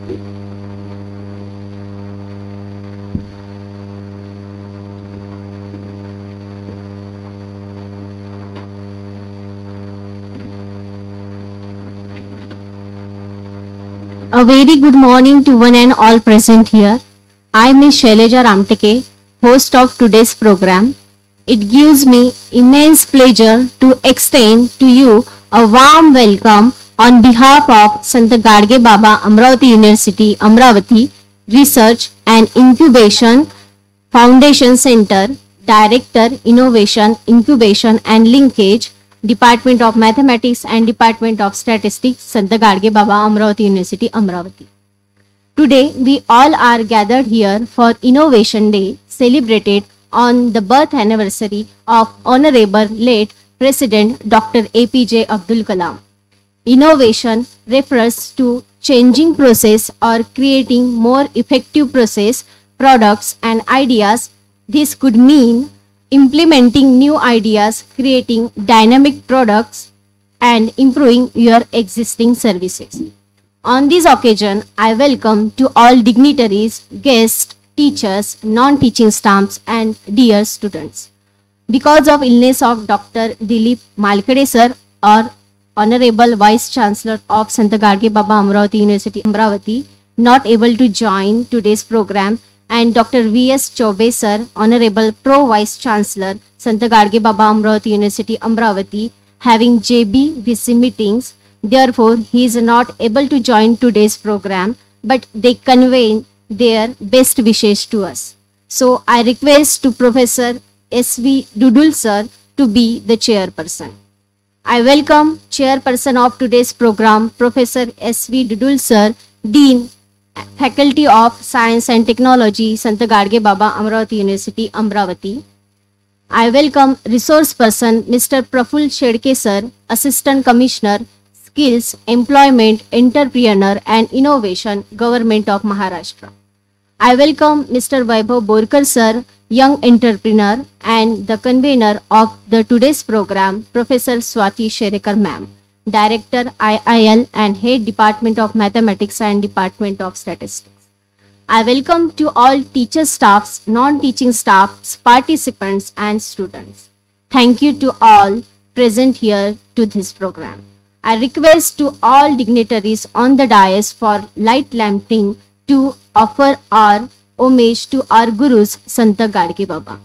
A very good morning to one and all present here. I am Ms. Shaileja Ramteke, host of today's program. It gives me immense pleasure to extend to you a warm welcome on behalf of Sant Gadge Baba Amravati University, Amravati Research and Incubation Foundation Center, Director, Innovation, Incubation and Linkage, Department of Mathematics and Department of Statistics, Sant Gadge Baba Amravati University, Amravati. Today, we all are gathered here for Innovation Day, celebrated on the birth anniversary of Honorable late President Dr. APJ Abdul Kalam. Innovation refers to changing process or creating more effective process, products and ideas. This could mean implementing new ideas, creating dynamic products, and improving your existing services. On this occasion, I welcome to all dignitaries, guests, teachers, non-teaching staffs, and dear students. Because of illness of Dr. Dilip Malkade sir, or Honorable Vice Chancellor of Sant Gadge Baba Amravati University, Amravati, not able to join today's program, and Dr. V.S. Chobe sir, Honorable Pro Vice Chancellor, Sant Gadge Baba Amravati University, Amravati, having JB meetings. Therefore, he is not able to join today's program, but they convey their best wishes to us. So, I request to Professor S.V. Dudul sir to be the chairperson. I welcome chairperson of today's program, Professor S.V. Dudul sir, Dean, Faculty of Science and Technology, Sant Gadge Baba Amravati University, Amravati. I welcome resource person, Mr. Praful Shedke sir, Assistant Commissioner, Skills, Employment, Entrepreneur and Innovation, Government of Maharashtra. I welcome Mr. Vaibhav Borkar sir, Young Entrepreneur, and the convener of the today's program, Professor Swati Sherekar ma'am, Director IIL and Head Department of Mathematics and Department of Statistics. I welcome to all teacher staffs, non-teaching staffs, participants and students. Thank you to all present here to this program. I request to all dignitaries on the dais for light lamping to offer our homage to our Gurus, Sant Gadge Baba.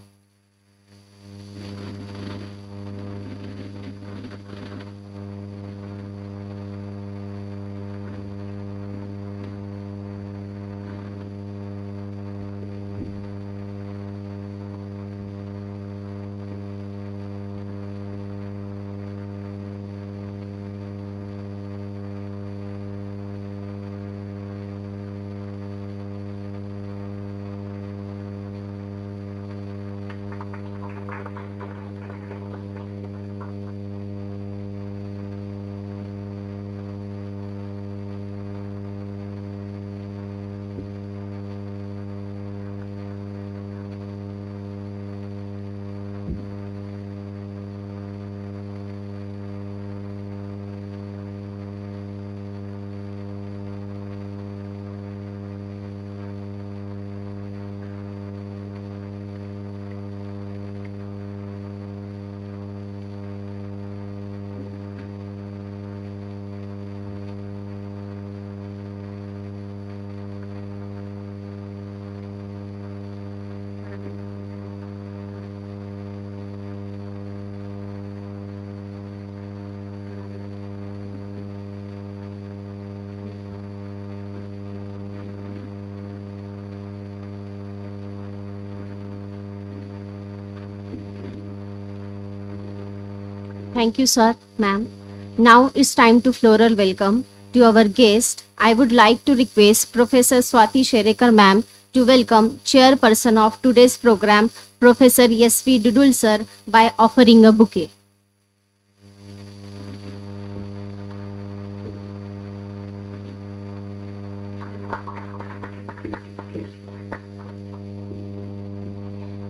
Thank you, sir, ma'am. Now it's time to floral welcome to our guest. I would like to request Professor Swati Sherekar ma'am to welcome chairperson of today's program, Professor S.V. Dudul sir, by offering a bouquet.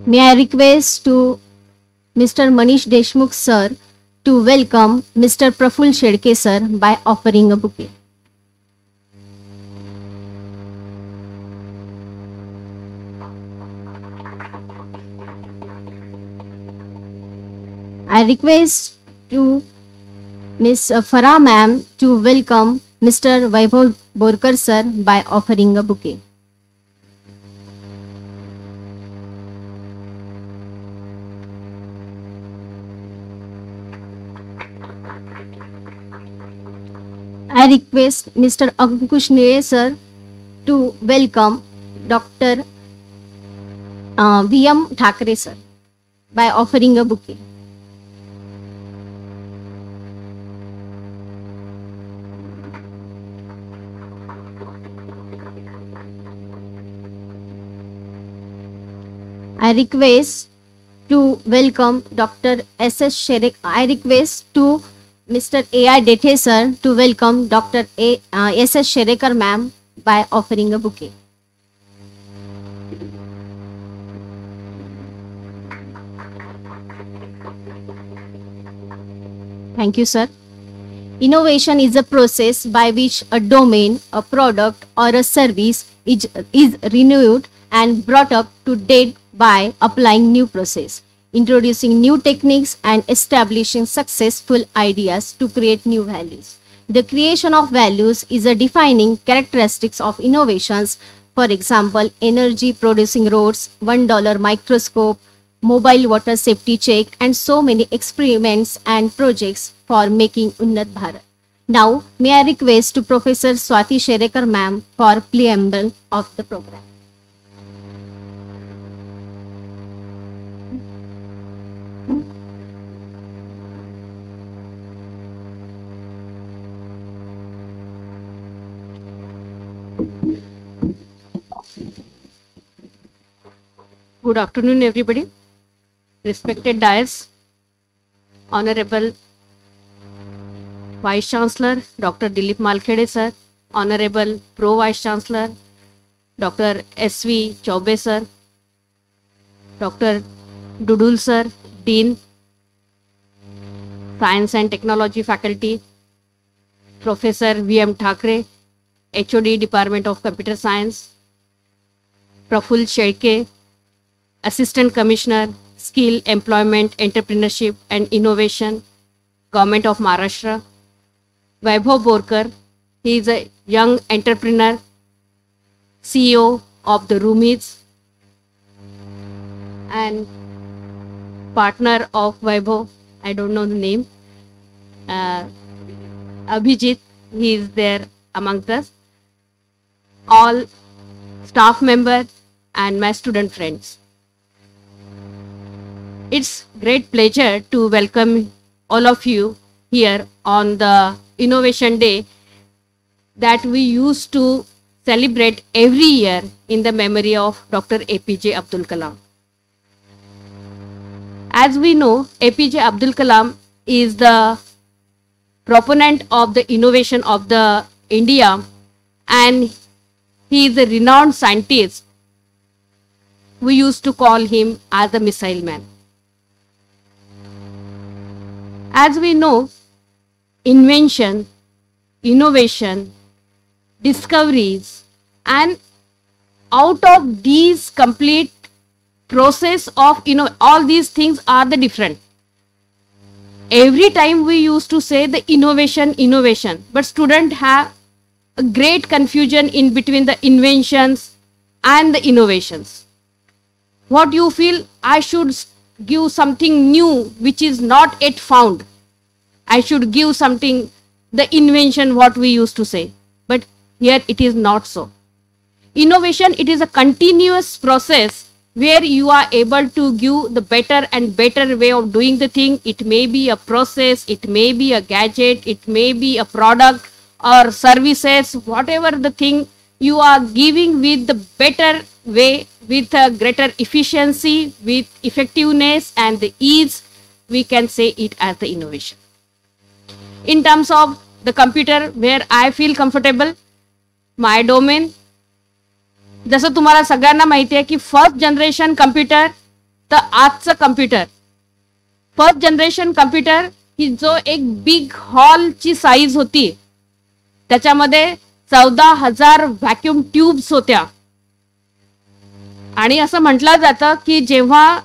May I request to Mr. Manish Deshmukh sir to welcome Mr. Praful Shedke sir by offering a bouquet. I request to Miss Farah ma'am to welcome Mr. Vaibhav Borkar sir by offering a bouquet. I request Mr. Ankush Nire sir to welcome Dr. V.M. Thakre sir by offering a bouquet. I request to welcome Dr. S.S. Sherek. I request to Mr. A.I. Dethe sir to welcome Dr. S.S. Sherekar ma'am by offering a bouquet. Thank you, sir. Innovation is a process by which a domain, a product, or a service is renewed and brought up to date by applying new process, introducing new techniques, and establishing successful ideas to create new values. The creation of values is a defining characteristics of innovations. For example, energy producing roads, $1 microscope, mobile water safety check, and so many experiments and projects for making Unnat Bharat. Now, may I request to Professor Swati Sherekar ma'am for preamble of the program. Good afternoon, everybody. Respected dais, Honorable Vice Chancellor Dr. Dilip Malkhede sir, Honorable Pro Vice Chancellor Dr. S.V. Chaube sir, Dr. Dudul sir, Dean, Science and Technology Faculty, Professor V.M. Thakre, HOD Department of Computer Science, Praful Shedke, Assistant Commissioner, Skill, Employment, Entrepreneurship and Innovation, Government of Maharashtra. Vaibhav Borkar, he is a young entrepreneur, CEO of the Roomies and partner of Vaibhav, I don't know the name, Abhijit, he is there amongst us. All staff members and my student friends. It's great pleasure to welcome all of you here on the Innovation Day that we used to celebrate every year in the memory of Dr. APJ Abdul Kalam. As we know, APJ Abdul Kalam is the proponent of the innovation of the India, and he is a renowned scientist. We used to call him as the missile man. As we know, invention, innovation, discoveries, and out of these complete process of all these things are the different. Every time we used to say the innovation, but students have a great confusion in between the inventions and the innovations. What you feel, I should give something new which is not yet found. I should give something, the invention, what we used to say. But here it is not so. Innovation, it is a continuous process where you are able to give the better and better way of doing the thing. It may be a process, it may be a gadget, it may be a product or services, whatever the thing you are giving with the better way, with a greater efficiency, with effectiveness and the ease, we can say it as the innovation. In terms of the computer, where I feel comfortable, my domain, जसं तुम्हाला सगळ्यांना माहिती आहे की first generation computer तर आजचं computer, first generation computer ही जो एक बिग हॉलची साईज होती, त्याच्यामध्ये 14,000 व्हॅक्यूम ट्यूब्स होत्या. आणि असं म्हटलं जातं की जेव्हा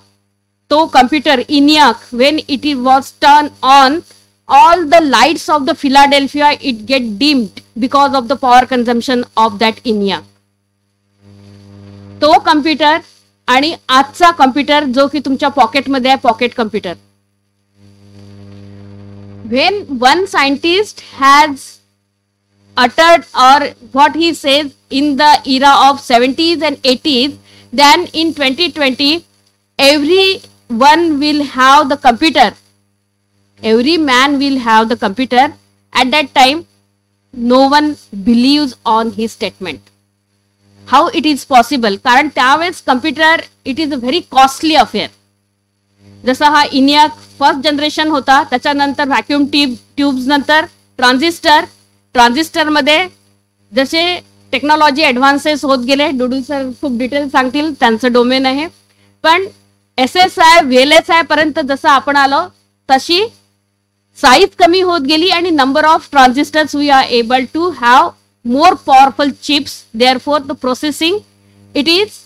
तो computer ENIAC, when it was turned on, all the lights of the Philadelphia it get dimmed because of the power consumption of that ENIAC. तो कम्प्युटर आणि आजचा कम्प्युटर जो की तुमच्या पॉकेटमध्ये आहे, pocket computer. When one scientist has uttered or what he says in the era of 70s and 80s, then in 2020 everyone will have the computer, every man will have the computer. At that time no one believes on his statement. How it is possible? कारण त्यावेळेस computer it is a very costly affair. जसा हा ENIAC first generation होता, त्याच्यानंतर vacuum tubes, नंतर transistor मध्ये जसे technology advances होत गेले, डुडू सर खूप डिटेल सांगतील, त्यांचं डोमेन आहे. पण SSI VLSI पर्यंत जसं आपण आलो तशी साईज कमी होत गेली आणि number of transistors we are able to have more powerful chips. Therefore the processing it is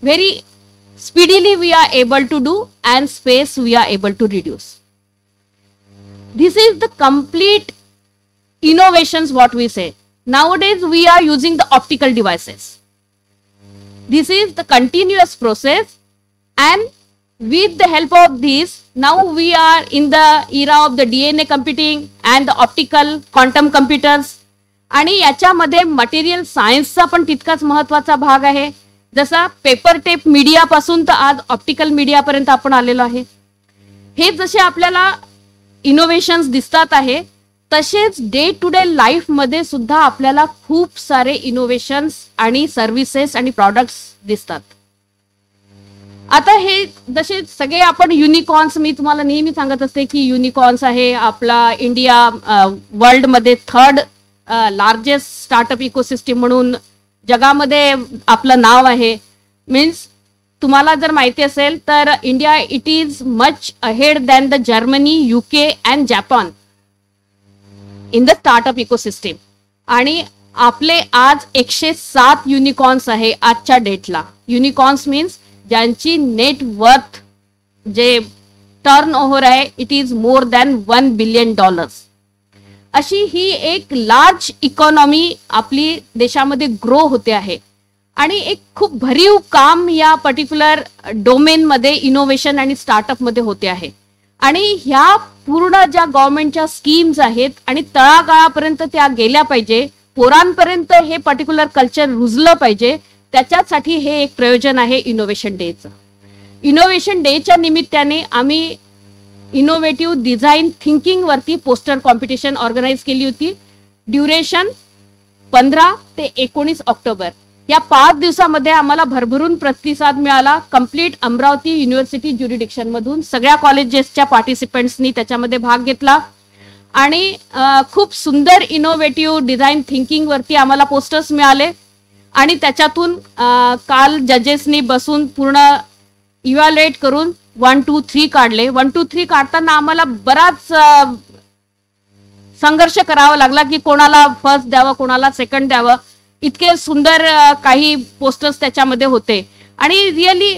very speedily we are able to do, and space we are able to reduce. This is the complete innovations what we say. Nowadays we are using the optical devices. This is the continuous process, and with the help of this now we are in the era of the DNA computing and the optical quantum computers. आणि याच्यामध्ये material सायन्सचा पण तितकाच महत्वाचा भाग आहे. जसा paper tape media पासून तर आज ऑप्टिकल मीडिया पर्यंत आपण आलेलो आहे. हे जसे आपल्याला इनोव्हेशन्स दिसतात आहे, तसेच डे टू डे लाईफ मध्ये सुद्धा आपल्याला खूप सारे इनोव्हेशन्स आणि सर्व्हिसेस आणि प्रोडक्ट्स दिसतात. आता हे जसे सगळे आपण युनिकॉर्न्स, मी तुम्हाला नेहमी सांगत असते की युनिकॉर्न्स आहे आपला इंडिया वर्ल्ड मध्ये थर्ड लार्जेस्ट स्टार्टअप इकोसिस्टीम म्हणून जगामध्ये आपलं नाव आहे. मीन्स तुम्हाला जर माहिती असेल तर India it is much ahead than the Germany, UK and Japan in the startup ecosystem. आणि आपले आज 107 युनिकॉर्न्स आहे आजच्या डेटला. युनिकॉर्न्स मीन्स ज्यांची नेट वर्थ जे टर्न ओव्हर आहे it is more than $1 billion. अशी ही एक लार्ज इकॉनॉमी आपली देशामध्ये ग्रो होते आहे. आणि एक खूप भरीव काम या पर्टिक्युलर डोमेनमध्ये इनोव्हेशन आणि स्टार्टअप मध्ये होते आहे. आणि ह्या पूर्ण ज्या गव्हर्नमेंटच्या स्कीम्स आहेत आणि तळागाळापर्यंत त्या गेल्या पाहिजे, पोरांपर्यंत हे पर्टिक्युलर कल्चर रुजलं पाहिजे, त्याच्यासाठी हे एक प्रयोजन आहे इनोव्हेशन डेचं. इनोव्हेशन डेच्या निमित्ताने आम्ही इनोव्हेटिव्ह डिझाईन थिंकिंग वरती पोस्टर कॉम्पिटिशन ऑर्गनाईज केली होती. ड्युरेशन 15 ते 19 ऑक्टोबर. या 5 दिवसामध्ये आम्हाला भरभरून प्रतिसाद मिळाला. कंप्लीट अमरावती युनिव्हर्सिटी ज्युरिडिक्शन मधून सगळ्या कॉलेजेसच्या पार्टिसिपंट्सनी त्याच्यामध्ये भाग घेतला. आणि खूप सुंदर इनोव्हेटिव्ह डिझाईन थिंकिंग वरती आम्हाला पोस्टर्स मिळाले. आणि त्याच्यातून काल जजेसनी बसून पूर्ण इव्हॅल्युएट करून 1, 2, 3 काढले. 1, 2, 3 काढताना आम्हाला बराच संघर्ष करावा लागला की कोणाला फर्स्ट द्यावं, कोणाला सेकंड द्यावं. इतके सुंदर काही पोस्टर्स त्याच्यामध्ये होते. आणि रिअली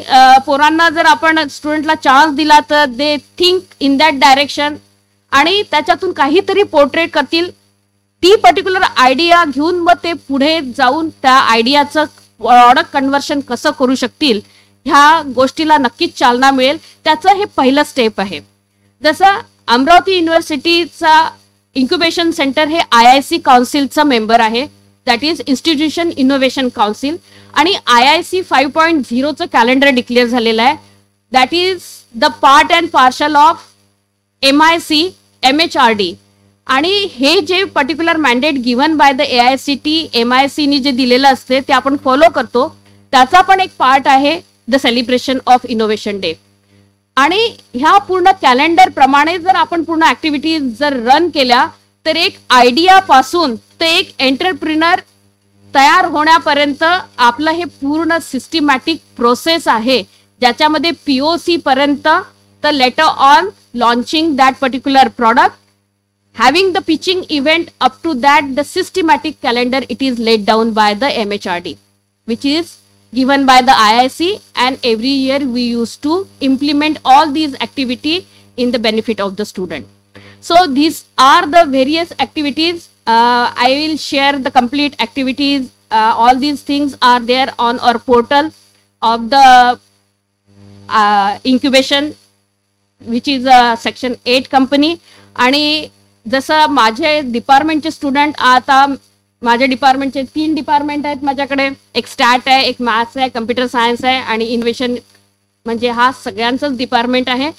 पोरांना जर आपण स्टुडंटला चान्स दिला तर they think in that direction आणि त्याच्यातून काहीतरी पोर्ट्रेट करतील. ती पर्टिक्युलर आयडिया घेऊन मग ते पुढे जाऊन त्या आयडियाचं प्रॉडक्ट कन्व्हर्शन कसं करू शकतील ह्या गोष्टीला नक्कीच चालना मिळेल. त्याचं हे पहिलं स्टेप आहे. जसं अमरावती युनिव्हर्सिटीचा इन्क्युबेशन सेंटर हे IIC काउन्सिलचा मेंबर आहे, that is institution innovation council. आणि IIC 5.0चं कॅलेंडर डिक्लेअर झालेलं आहे. That is the part and parcel of MIC MHRD. आणि हे जे particular mandate given by the AICT MIC जे दिलेलं असते ते आपण फॉलो करतो. त्याचा पण एक पार्ट आहे the celebration of innovation day. आणि ह्या पूर्ण कॅलेंडर प्रमाणे जर आपण पूर्ण ऍक्टिव्हिटीज जर रन केल्या तर एक आयडिया पासून ते एक एंटरप्रिनर तयार होण्यापर्यंत आपलं हे पूर्ण सिस्टमॅटिक प्रोसेस आहे, ज्याच्यामध्ये POC पर्यंत तर later on launching that particular product, having the pitching event up to that the systematic calendar it is laid down by the MHRD, which is given by the IIC, and every year we used to implement all these activity in the benefit of the student. So these are the various activities. I will share the complete activities. All these things are there on our portal of the incubation, which is a section 8 company. आणि जसं माझे डिपार्टमेंटचे student, आता माझ्या डिपार्टमेंटचे 3 department आहेत माझ्याकडे. एक stat आहे, एक मॅथ्स आहे, कम्प्युटर सायन्स आहे आणि इनोव्हेशन, म्हणजे हा सगळ्यांचंच डिपार्टमेंट आहे.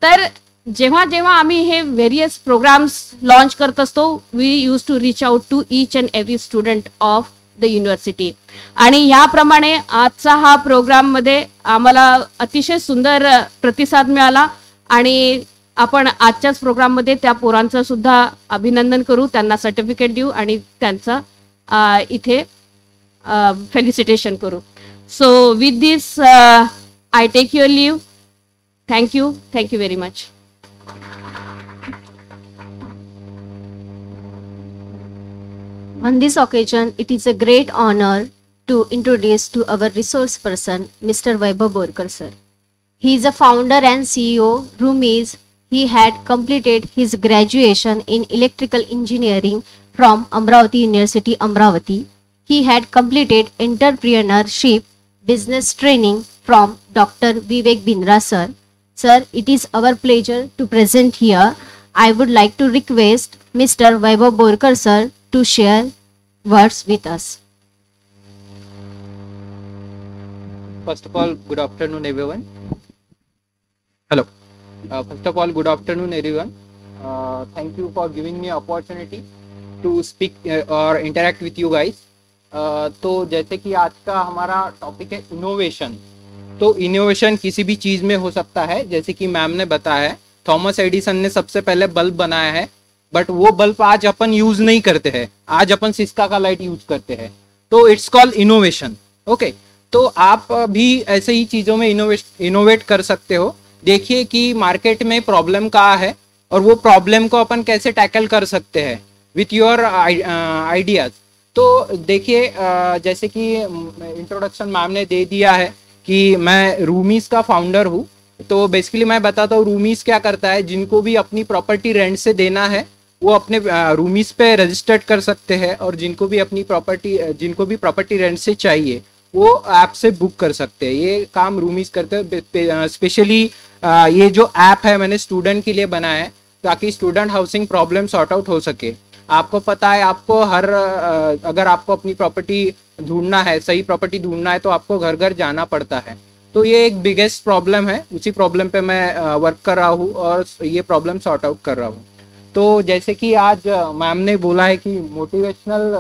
तर जेव्हा जेव्हा आम्ही हे व्हेरियस प्रोग्राम्स लॉन्च करत असतो, we use to reach out to each and every student of the university. आणि याप्रमाणे आजचा हा प्रोग्राममध्ये आम्हाला अतिशय सुंदर प्रतिसाद मिळाला आणि आपण आजच्याच प्रोग्राममध्ये त्या पोरांचं सुद्धा अभिनंदन करू, त्यांना सर्टिफिकेट देऊ आणि त्यांचं इथे फेलिसिटेशन करू. So with this I take your leave. Thank you very much. On this occasion, it is a great honor to introduce to our resource person, Mr. Vaibhav Borkar sir. He is a founder and CEO, Rumiz. He had completed his graduation in electrical engineering from Amravati University, Amravati. He had completed entrepreneurship business training from Dr. Vivek Bindra sir. Sir, it is our pleasure to present here. I would like to request Mr. Vaibhav Borkar sir to share words with us. First of all, good afternoon everyone. Hello. First of all, good afternoon everyone. Thank you for giving me opportunity to speak or interact with you guys. तो जैसे कि आज का हमारा topic है innovation. तो innovation किसी भी चीज़ में हो सकता है. जैसे कि मैम ने बताया है, थॉमस एडिसन ने सबसे पहले बल्ब बनाया है, बट वो बल्ब आज अपन यूज नहीं करते हैं. आज अपन सिस्का का लाइट यूज करते हैं. तो इट्स कॉल्ड इनोवेशन. ओके, तो आप भी ऐसे ही चीज़ों में इनोवेट कर सकते हो. देखिए कि मार्केट में प्रॉब्लम कहाँ है और वो प्रॉब्लम को अपन कैसे टैकल कर सकते हैं विथ योर आइडियाज. तो देखिए जैसे कि इंट्रोडक्शन मैम ने दे दिया है कि मैं रूमीज का फाउंडर हूँ. तो बेसिकली मैं बताता हूँ रूमीज क्या करता है. जिनको भी अपनी प्रॉपर्टी रेंट से देना है वो अपने रूमीज पे रजिस्टर्ड कर सकते हैं, और जिनको भी प्रॉपर्टी रेंट से चाहिए वो ऐप से बुक कर सकते हैं. ये काम रूमीज करते हैं. स्पेशली ये जो ऐप है मैंने स्टूडेंट के लिए बनाया है ताकि student housing problem sort out हो सके. आपको पता है, आपको अगर आपको अपनी प्रॉपर्टी ढूंढना है, सही प्रॉपर्टी ढूंढना है, तो आपको घर घर जाना पड़ता है. तो ये एक बिगेस्ट प्रॉब्लम है. उसी प्रॉब्लम पे मैं वर्क कर रहा हूँ और ये प्रॉब्लम सॉर्ट आउट कर रहा हूँ. तो जैसे कि आज मैम ने बोला है कि मोटिवेशनल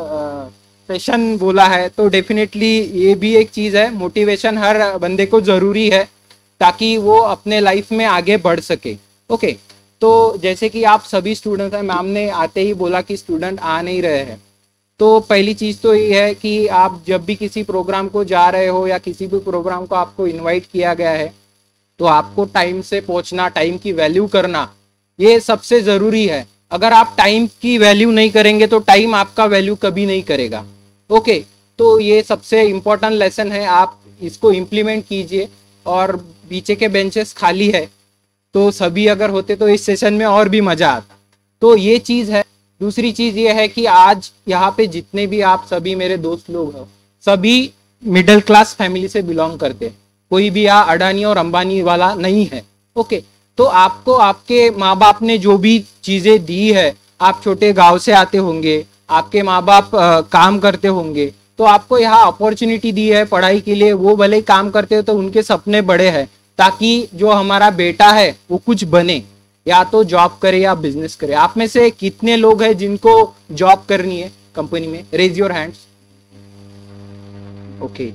सेशन बोला है, तो डेफिनेटली ये भी एक चीज़ है. मोटिवेशन हर बंदे को ज़रूरी है ताकि वो अपने लाइफ में आगे बढ़ सके. ओके, तो जैसे कि आप सभी स्टूडेंट्स हैं, मैम ने आते ही बोला कि स्टूडेंट आ नहीं रहे हैं. तो पहली चीज़ तो ये है कि आप जब भी किसी प्रोग्राम को जा रहे हो या किसी भी प्रोग्राम को आपको इनवाइट किया गया है, तो आपको टाइम से पहुंचना, टाइम की वैल्यू करना, ये सबसे ज़रूरी है. अगर आप टाइम की वैल्यू नहीं करेंगे तो टाइम आपका वैल्यू कभी नहीं करेगा. ओके, तो ये सबसे इम्पोर्टेंट लेसन है. आप इसको इम्प्लीमेंट कीजिए. और पीछे के बेंचेस खाली है, तो सभी अगर होते तो इस सेशन में और भी मज़ा आता. तो ये चीज़ है. दूसरी चीज़ ये है कि आज यहाँ पे जितने भी आप सभी मेरे दोस्त लोग हो, सभी मिडिल क्लास फैमिली से बिलोंग करते हैं. कोई भी यहाँ अडानी और अंबानी वाला नहीं है. ओके, तो आपको आपके माँ बाप ने जो भी चीज़ें दी है, आप छोटे गांव से आते होंगे, आपके माँ बाप काम करते होंगे, तो आपको यहाँ अपॉर्चुनिटी दी है पढ़ाई के लिए. वो भले काम करते हो तो उनके सपने बड़े हैं ताकि जो हमारा बेटा है वो कुछ बने, या तो जॉब करे या बिजनेस करे. आप में से कितने लोग हैं जिनको जॉब करनी है कंपनी में? Raise your hands. ओके,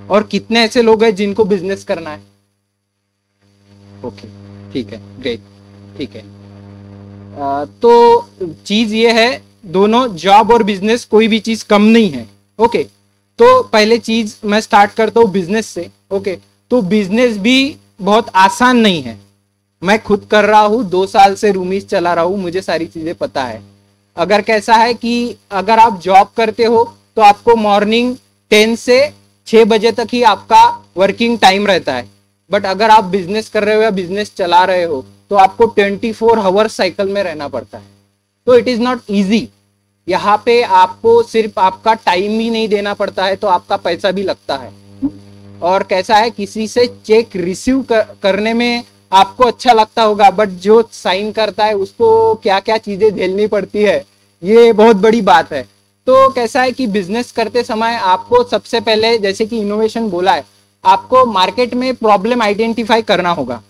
और कितने ऐसे लोग हैं जिनको बिजनेस करना है? ओके, ठीक है, ग्रेट, ठीक है. तो चीज ये है, दोनों जॉब और बिजनेस, कोई भी चीज कम नहीं है. ओके, तो पहले चीज मैं स्टार्ट करता हूँ बिजनेस से. ओके, तो बिजनेस भी बहुत आसान नहीं है. मैं खुद कर रहा हूँ, 2 साल से रूमीज चला रहा हूँ, मुझे सारी चीजें पता है. अगर कैसा है कि अगर आप जॉब करते हो तो आपको मॉर्निंग 10 से 6 बजे तक ही आपका वर्किंग टाइम रहता है। बट अगर आप बिजनेस कर रहे हो या बिजनेस चला रहे हो तो आपको 24 आवर्स साइकिल में रहना पड़ता है। तो इट इज नॉट इजी। यहाँ पे आपको सिर्फ आपका टाइम ही नहीं देना पड़ता है, तो आपका पैसा भी लगता है। और कैसा है, किसी से चेक रिसीव करने में आपको अच्छा लगता होगा, बट जो साइन करता है उसको क्या क्या चीजें झेलनी पड़ती है, ये बहुत बड़ी बात है। तो कैसा है कि बिजनेस करते समय आपको सबसे पहले, जैसे कि इनोवेशन बोला है, आपको मार्केट में प्रॉब्लम आइडेंटिफाई करना होगा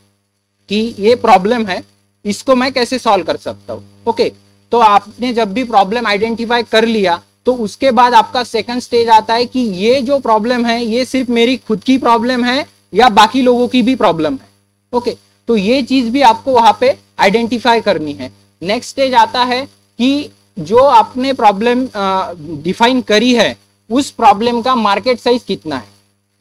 कि ये प्रॉब्लम है, इसको मैं कैसे सॉल्व कर सकता हूँ। ओके, तो आपने जब भी प्रॉब्लम आइडेंटिफाई कर लिया तो उसके बाद आपका सेकंड स्टेज आता है कि ये जो प्रॉब्लम है ये सिर्फ मेरी खुद की प्रॉब्लम है या बाकी लोगों की भी प्रॉब्लम है। ओके, तो ये चीज भी आपको वहां पे आइडेंटिफाई करनी है। नेक्स्ट स्टेज आता है कि जो आपने प्रॉब्लम डिफाइन करी है उस प्रॉब्लम का मार्केट साइज कितना है,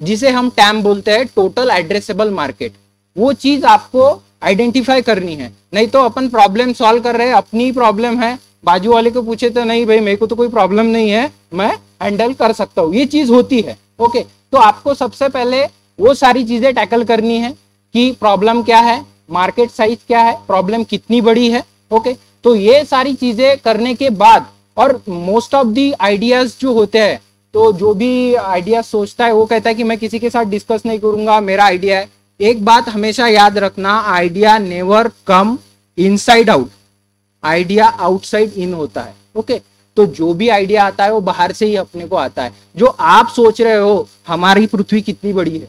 जिसे हम टैम बोलते हैं, टोटल एड्रेसेबल मार्केट। वो चीज आपको आइडेंटिफाई करनी है। नहीं तो अपन प्रॉब्लम सॉल्व कर रहे हैं, अपनी प्रॉब्लम है, बाजू वाले को पूछे तो नहीं भाई मेरे को तो कोई प्रॉब्लम नहीं है, मैं हैंडल कर सकता हूँ, ये चीज होती है। ओके, तो आपको सबसे पहले वो सारी चीजें टैकल करनी है कि प्रॉब्लम क्या है, मार्केट साइज क्या है, प्रॉब्लम कितनी बड़ी है। ओके, तो ये सारी चीजें करने के बाद, और मोस्ट ऑफ दी आइडियाज जो होते हैं, तो जो भी आइडिया सोचता है वो कहता है कि मैं किसी के साथ डिस्कस नहीं करूंगा, मेरा आइडिया है। एक बात हमेशा याद रखना, idea never come inside out, idea outside in होता है। ओके, तो जो भी आइडिया आता है वो बाहर से ही अपने को आता है। जो आप सोच रहे हो हमारी पृथ्वी कितनी बड़ी है,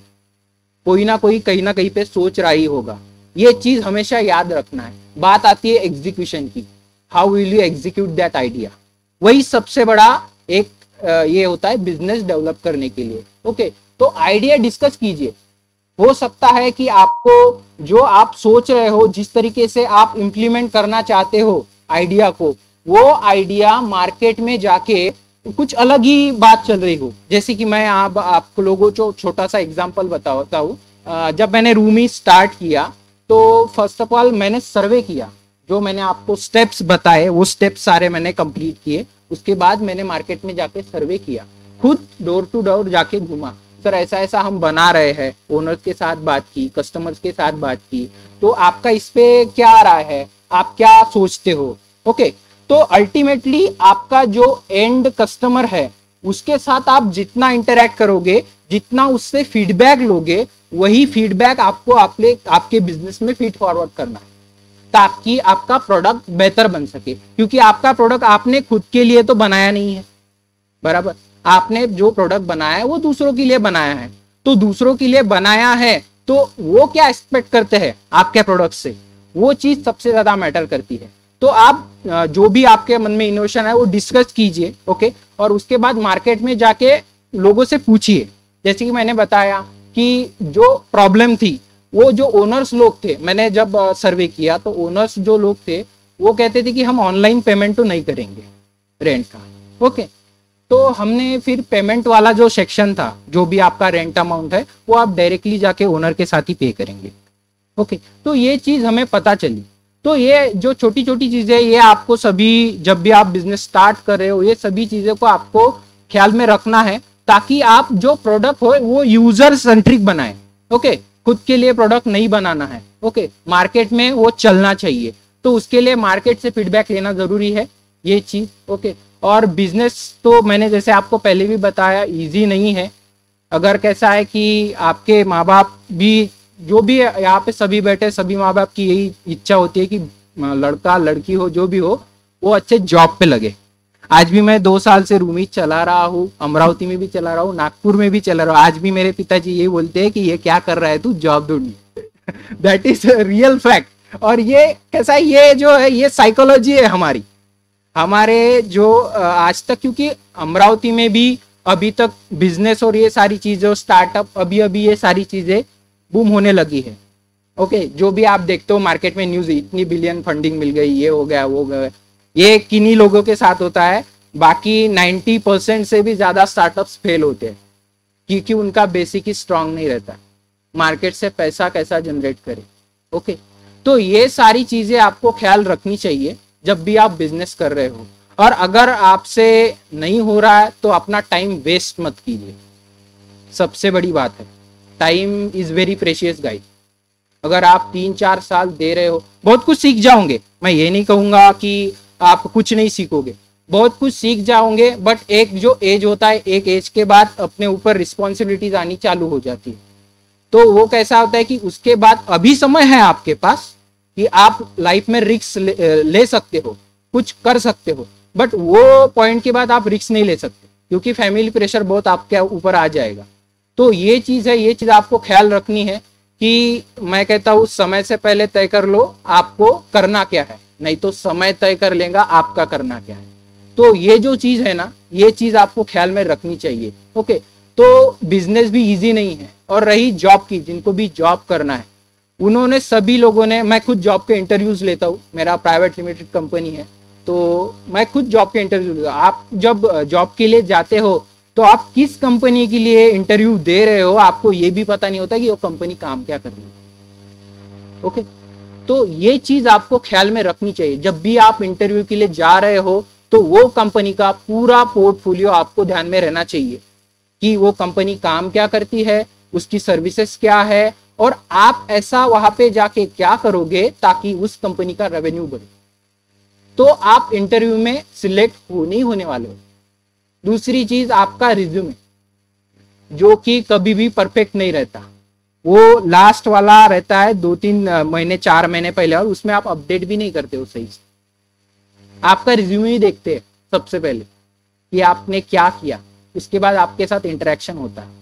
कोई ना कोई कहीं ना कहीं पे सोच रहा ही होगा। ये चीज हमेशा याद रखना है। बात आती है एग्जीक्यूशन की, how will you execute that idea, वही सबसे बड़ा एक ये होता है बिजनेस डेवलप करने के लिए। ओके, तो आइडिया डिस्कस कीजिए। हो सकता है कि आपको जो आप सोच रहे हो, जिस तरीके से आप इंप्लीमेंट करना चाहते हो आइडिया को, वो आइडिया मार्केट में जाके कुछ अलग ही बात चल रही हो। जैसे कि मैं आप लोगों को छोटा सा एग्जांपल बताता हूँ। जब मैंने रूमी स्टार्ट किया तो फर्स्ट ऑफ ऑल मैंने सर्वे किया, जो मैंने आपको स्टेप्स बताए वो स्टेप्स सारे मैंने कंप्लीट किए। उसके बाद मैंने मार्केट में जाके सर्वे किया, खुद डोर टू डोर जाके घूमा, सर ऐसा ऐसा हम बना रहे हैं, ओनर्स के साथ बात की, कस्टमर्स के साथ बात की, तो आपका इस पे क्या राय है, आप क्या सोचते हो। ओके, तो अल्टीमेटली आपका जो एंड कस्टमर है उसके साथ आप जितना इंटरेक्ट करोगे, जितना उससे फीडबैक लोगे, वही फीडबैक आपको आपके बिजनेस में फीड फॉरवर्ड करना है, ताकि आपका प्रोडक्ट बेहतर बन सके। क्योंकि आपका प्रोडक्ट आपने खुद के लिए तो बनाया नहीं है, बराबर, आपने जो प्रोडक्ट बनाया है वो दूसरों के लिए बनाया है। तो दूसरों के लिए बनाया है तो वो क्या एक्सपेक्ट करते हैं आपके प्रोडक्ट से, वो चीज सबसे ज्यादा मैटर करती है। तो आप जो भी आपके मन में इनोवेशन है वो डिस्कस कीजिए। ओके, और उसके बाद मार्केट में जाके लोगों से पूछिए। जैसे कि मैंने बताया कि जो प्रॉब्लम थी, वो जो ओनर्स लोग थे, मैंने जब सर्वे किया तो ओनर्स जो लोग थे वो कहते थे कि हम ऑनलाइन पेमेंट तो नहीं करेंगे रेंट का। ओके, तो हमने फिर पेमेंट वाला जो सेक्शन था, जो भी आपका रेंट अमाउंट है वो आप डायरेक्टली जाके ओनर के साथ ही पे करेंगे। ओके, तो ये चीज हमें पता चली। तो ये जो छोटी छोटी चीजें, ये आपको सभी, जब भी आप बिजनेस स्टार्ट कर रहे हो, ये सभी चीजों को आपको ख्याल में रखना है, ताकि आप जो प्रोडक्ट हो वो यूजर सेंट्रिक बनाए। ओके, खुद के लिए प्रोडक्ट नहीं बनाना है। ओके, मार्केट में वो चलना चाहिए, तो उसके लिए मार्केट से फीडबैक लेना जरूरी है, ये चीज। ओके, और बिजनेस तो मैंने जैसे आपको पहले भी बताया इजी नहीं है। अगर कैसा है कि आपके माँ बाप भी, जो भी यहाँ पे सभी बैठे, सभी माँ बाप की यही इच्छा होती है कि लड़का लड़की हो जो भी हो वो अच्छे जॉब पे लगे। आज भी मैं 2 साल से रूमी चला रहा हूँ, अमरावती में भी चला रहा हूँ, नागपुर में भी चला रहा हूँ। आज भी मेरे पिताजी ये बोलते हैं कि ये क्या कर रहा है तू, जॉब ढूंढ। That is real fact. और ये कैसा है, ये जो है ये साइकोलॉजी है हमारे जो आज तक, क्योंकि अमरावती में भी अभी तक बिजनेस और ये सारी चीजें, स्टार्टअप, अभी अभी ये सारी चीजें बूम होने लगी है। ओके, जो भी आप देखते हो मार्केट में न्यूज, इतनी बिलियन फंडिंग मिल गई, ये हो गया वो गया, ये किन्हीं लोगों के साथ होता है। बाकी 90% से भी ज्यादा स्टार्टअप्स फेल होते हैं, क्योंकि उनका बेसिक ही स्ट्रांग नहीं रहता, मार्केट से पैसा कैसा जनरेट करे। ओके, तो ये सारी चीजें आपको ख्याल रखनी चाहिए जब भी आप बिजनेस कर रहे हो। और अगर आपसे नहीं हो रहा है तो अपना टाइम वेस्ट मत कीजिए, सबसे बड़ी बात है। Time is very precious guys. अगर आप 3-4 साल दे रहे हो, बहुत कुछ सीख जाओगे, मैं ये नहीं कहूंगा कि आप कुछ नहीं सीखोगे, बहुत कुछ सीख जाओगे, बट एक जो एज होता है, एक एज के बाद अपने ऊपर रिस्पॉन्सिबिलिटीज आनी चालू हो जाती है। तो वो कैसा होता है कि उसके बाद अभी समय है आपके पास कि आप लाइफ में रिस्क ले सकते हो, कुछ कर सकते हो, बट वो पॉइंट के बाद आप रिस्क नहीं ले सकते क्योंकि फैमिली प्रेशर बहुत आपके ऊपर आ जाएगा। तो ये चीज है, ये चीज आपको ख्याल रखनी है कि मैं कहता हूँ समय से पहले तय कर लो आपको करना क्या है, नहीं तो समय तय कर लेगा आपका करना क्या है। तो ये जो चीज है ना, ये चीज आपको ख्याल में रखनी चाहिए। ओके, तो बिजनेस भी इजी नहीं है। और रही जॉब की, जिनको भी जॉब करना है, उन्होंने सभी लोगों ने, मैं खुद जॉब के इंटरव्यूज लेता हूँ, मेरा प्राइवेट लिमिटेड कंपनी है, तो मैं खुद जॉब के इंटरव्यू लेता हूँ। आप जब जॉब के लिए जाते हो तो आप किस कंपनी के लिए इंटरव्यू दे रहे हो, आपको ये भी पता नहीं होता कि वो कंपनी काम क्या कर रही है। ओके, तो ये चीज आपको ख्याल में रखनी चाहिए। जब भी आप इंटरव्यू के लिए जा रहे हो तो वो कंपनी का पूरा पोर्टफोलियो आपको ध्यान में रहना चाहिए कि वो कंपनी काम क्या करती है, उसकी सर्विसेज क्या है, और आप ऐसा वहां पे जाके क्या करोगे ताकि उस कंपनी का रेवेन्यू बढ़े। तो आप इंटरव्यू में सिलेक्ट होने वाले हो। दूसरी चीज, आपका रिज्यूमे, जो कि कभी भी परफेक्ट नहीं रहता, वो लास्ट वाला रहता है 2-3 महीने 4 महीने पहले, और उसमें आप अपडेट भी नहीं करते हो सही से। आपका रिज्यूमे ही देखते हैं सबसे पहले कि आपने क्या किया, उसके बाद आपके साथ इंटरेक्शन होता है।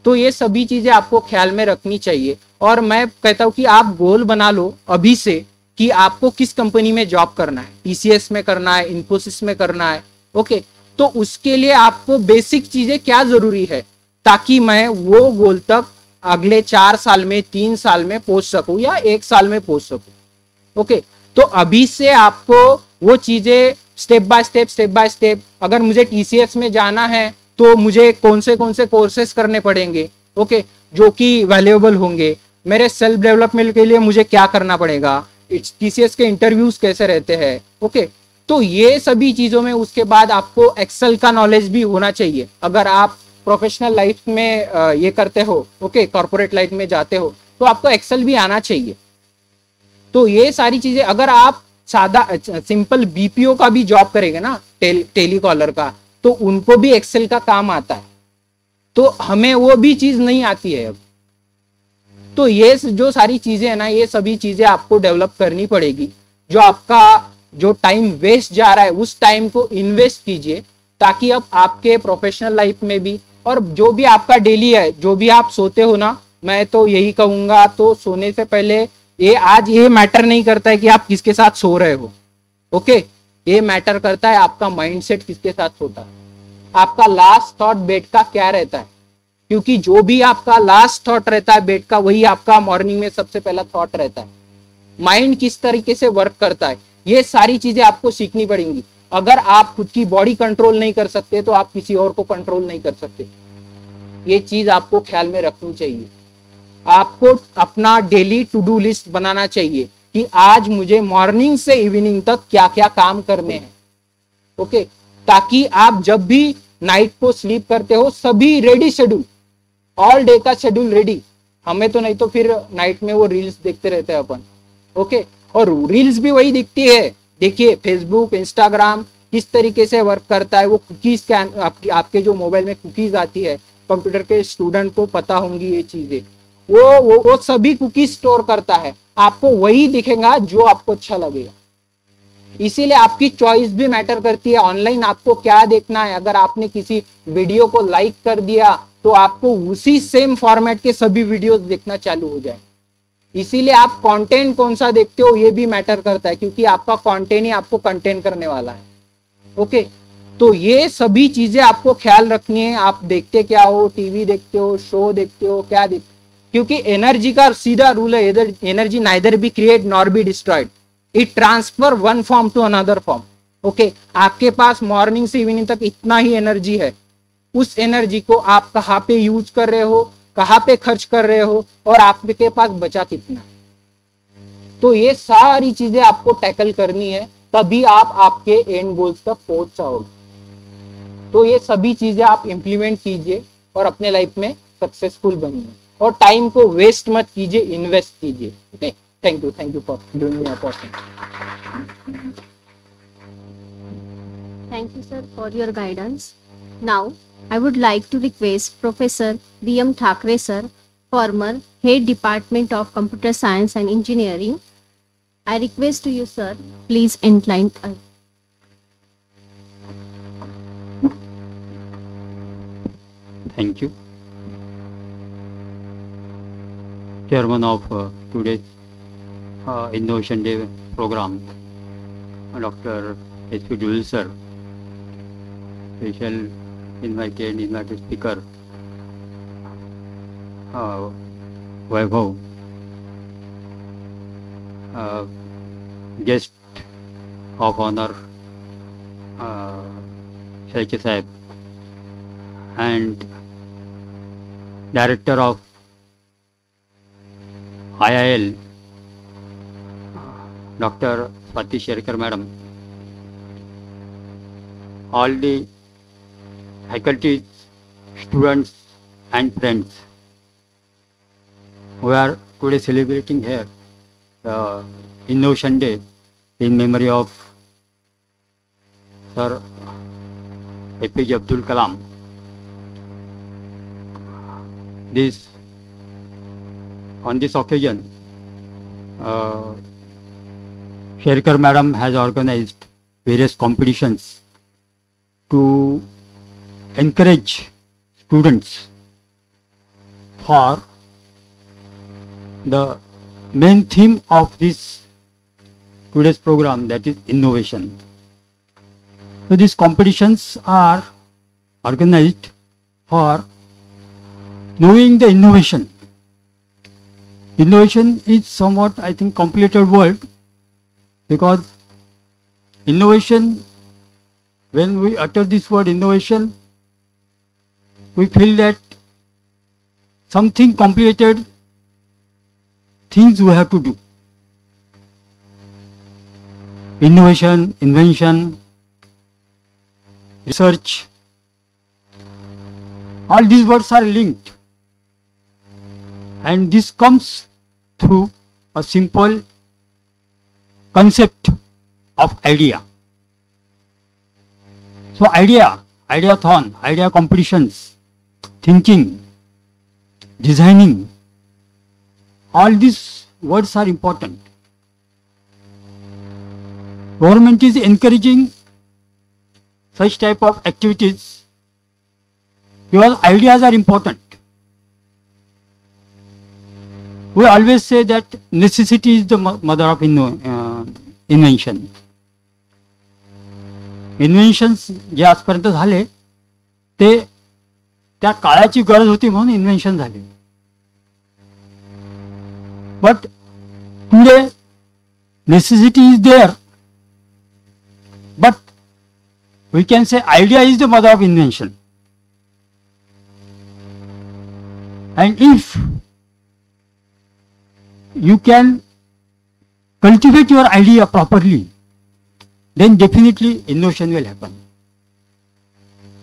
तो ये सभी चीजें आपको ख्याल में रखनी चाहिए। और मैं कहता हूं कि आप गोल बना लो अभी से कि आपको किस कंपनी में जॉब करना है, टीसीएस में करना है, इन्फोसिस में करना है। ओके, तो उसके लिए आपको बेसिक चीजें क्या जरूरी है ताकि मैं वो गोल तक अगले 4 साल में, 3 साल में पहुंच सकूं या 1 साल में पहुंच सकूं। ओके, तो अभी से आपको वो चीजें स्टेप बाय स्टेप, अगर मुझे टीसीएस में जाना है तो मुझे कौन से कोर्सेस करने पड़ेंगे, ओके, जो कि वैल्यूएबल होंगे। मेरे सेल्फ डेवलपमेंट के लिए मुझे क्या करना पड़ेगा, टीसीएस के इंटरव्यूज कैसे रहते हैं। ओके, तो ये सभी चीजों में उसके बाद आपको एक्सेल का नॉलेज भी होना चाहिए। अगर आप प्रोफेशनल लाइफ में ये करते हो, ओके, कॉर्पोरेट लाइफ में जाते हो, तो आपको एक्सेल भी आना चाहिए। तो ये सारी चीजें, अगर आप सादा सिंपल बीपीओ का भी जॉब करेंगे ना, टेलीकॉलर का, तो उनको भी एक्सेल का काम आता है। तो हमें वो भी चीज नहीं आती है अब। तो ये जो सारी चीजें है ना, ये सभी चीजें आपको डेवलप करनी पड़ेगी। जो आपका जो टाइम वेस्ट जा रहा है, उस टाइम को इन्वेस्ट कीजिए ताकि अब आपके प्रोफेशनल लाइफ में भी, और जो भी आपका डेली है, जो भी आप सोते हो ना, मैं तो यही कहूंगा, तो सोने से पहले ये मैटर नहीं करता है कि आप किसके साथ सो रहे हो। ओके, ये मैटर करता है आपका माइंडसेट किसके साथ सोता है, आपका लास्ट थॉट बेड का क्या रहता है, क्योंकि जो भी आपका लास्ट थॉट रहता है बेड का, वही आपका मॉर्निंग में सबसे पहला थॉट रहता है। माइंड किस तरीके से वर्क करता है, ये सारी चीजें आपको सीखनी पड़ेंगी। अगर आप खुद की बॉडी कंट्रोल नहीं कर सकते तो आप किसी और को कंट्रोल नहीं कर सकते। ये चीज आपको ख्याल में रखनी चाहिए। आपको अपना डेली टू डू लिस्ट बनाना चाहिए कि आज मुझे मॉर्निंग से इवनिंग तक क्या क्या काम करने हैं। ओके, ताकि आप जब भी नाइट को स्लीप करते हो, सभी रेडी शेड्यूल, ऑल डे का शेड्यूल रेडी। हमें तो नहीं तो फिर नाइट में वो रील्स देखते रहते हैं अपन। ओके, और रील्स भी वही दिखती है। देखिए फेसबुक, इंस्टाग्राम किस तरीके से वर्क करता है। वो कुकीज आपके जो मोबाइल में कुकीज आती है, कंप्यूटर के स्टूडेंट को पता होंगी ये चीजें, वो सभी कुकीज स्टोर करता है। आपको वही दिखेगा जो आपको अच्छा लगेगा। इसीलिए आपकी चॉइस भी मैटर करती है। ऑनलाइन आपको क्या देखना है, अगर आपने किसी वीडियो को लाइक कर दिया तो आपको उसी सेम फॉर्मेट के सभी वीडियोस देखना चालू हो जाए। इसीलिए आप कंटेंट कौन सा देखते हो ये भी मैटर करता है, क्योंकि आपका कंटेंट ही आपको कंटेंट करने वाला है। ओके, तो ये सभी चीजें आपको ख्याल रखनी है। आप देखते क्या हो, टीवी देखते हो, शो देखते हो, क्या देखते हो, क्योंकि एनर्जी का सीधा रूल है, energy neither be create nor be destroyed, it transfer one form to another form. Okay, आपके पास मॉर्निंग से इवनिंग तक इतना ही एनर्जी है। उस एनर्जी को आप कहाँ पे यूज कर रहे हो, कहाँ पे खर्च कर रहे हो, और आपके पास बचा कितना। तो ये सारी चीजें आपको टैकल करनी है, तभी आप आपके एंड गोल्स तक पहुंच जाओगे। तो ये सभी चीजें आप इंप्लीमेंट कीजिए और अपने लाइफ में सक्सेसफुल बनिए, और टाइम को वेस्ट मत कीजिए, इन्वेस्ट कीजिए. Okay, thank you for giving me opportunity. Thank you, sir, for your guidance. Now, I would like to request Professor B.M. Thakre, sir, former Head Department of Computer Science and Engineering. I request to you, sir, please enlighten us. Thank you. Chairman of today's Innovation Day program, Dr. S.P. Dul, sir. Special invited speaker, Vaibhav, guest of honor, Shaikh Saib, and director of IIL, Dr. Swati Sherkar madam, all the faculty, students and friends who are today celebrating here Innovation Day in memory of Sir APJ Abdul Kalam. On this occasion, Sherkar madam has organized various competitions to encourage students for the main theme of this today's program, that is innovation. So these competitions are organized for knowing the innovation. Innovation is somewhat, I think, complicated word, because innovation, when we utter this word innovation, we feel that something complicated things we have to do. Innovation, invention, research, all these words are linked, and this comes through a simple concept of idea. So ideathon, idea competitions, thinking, designing, all these words are important. Government is encouraging such type of activities because ideas are important. We always say that necessity is the mother of invention. Inventions जे आजपर्यंत झाले ते त्या काळाची गरज होती म्हणून invention झाले. But today necessity is there, but we can say idea is the mother of invention. And if you can cultivate your idea properly, then definitely innovation will happen.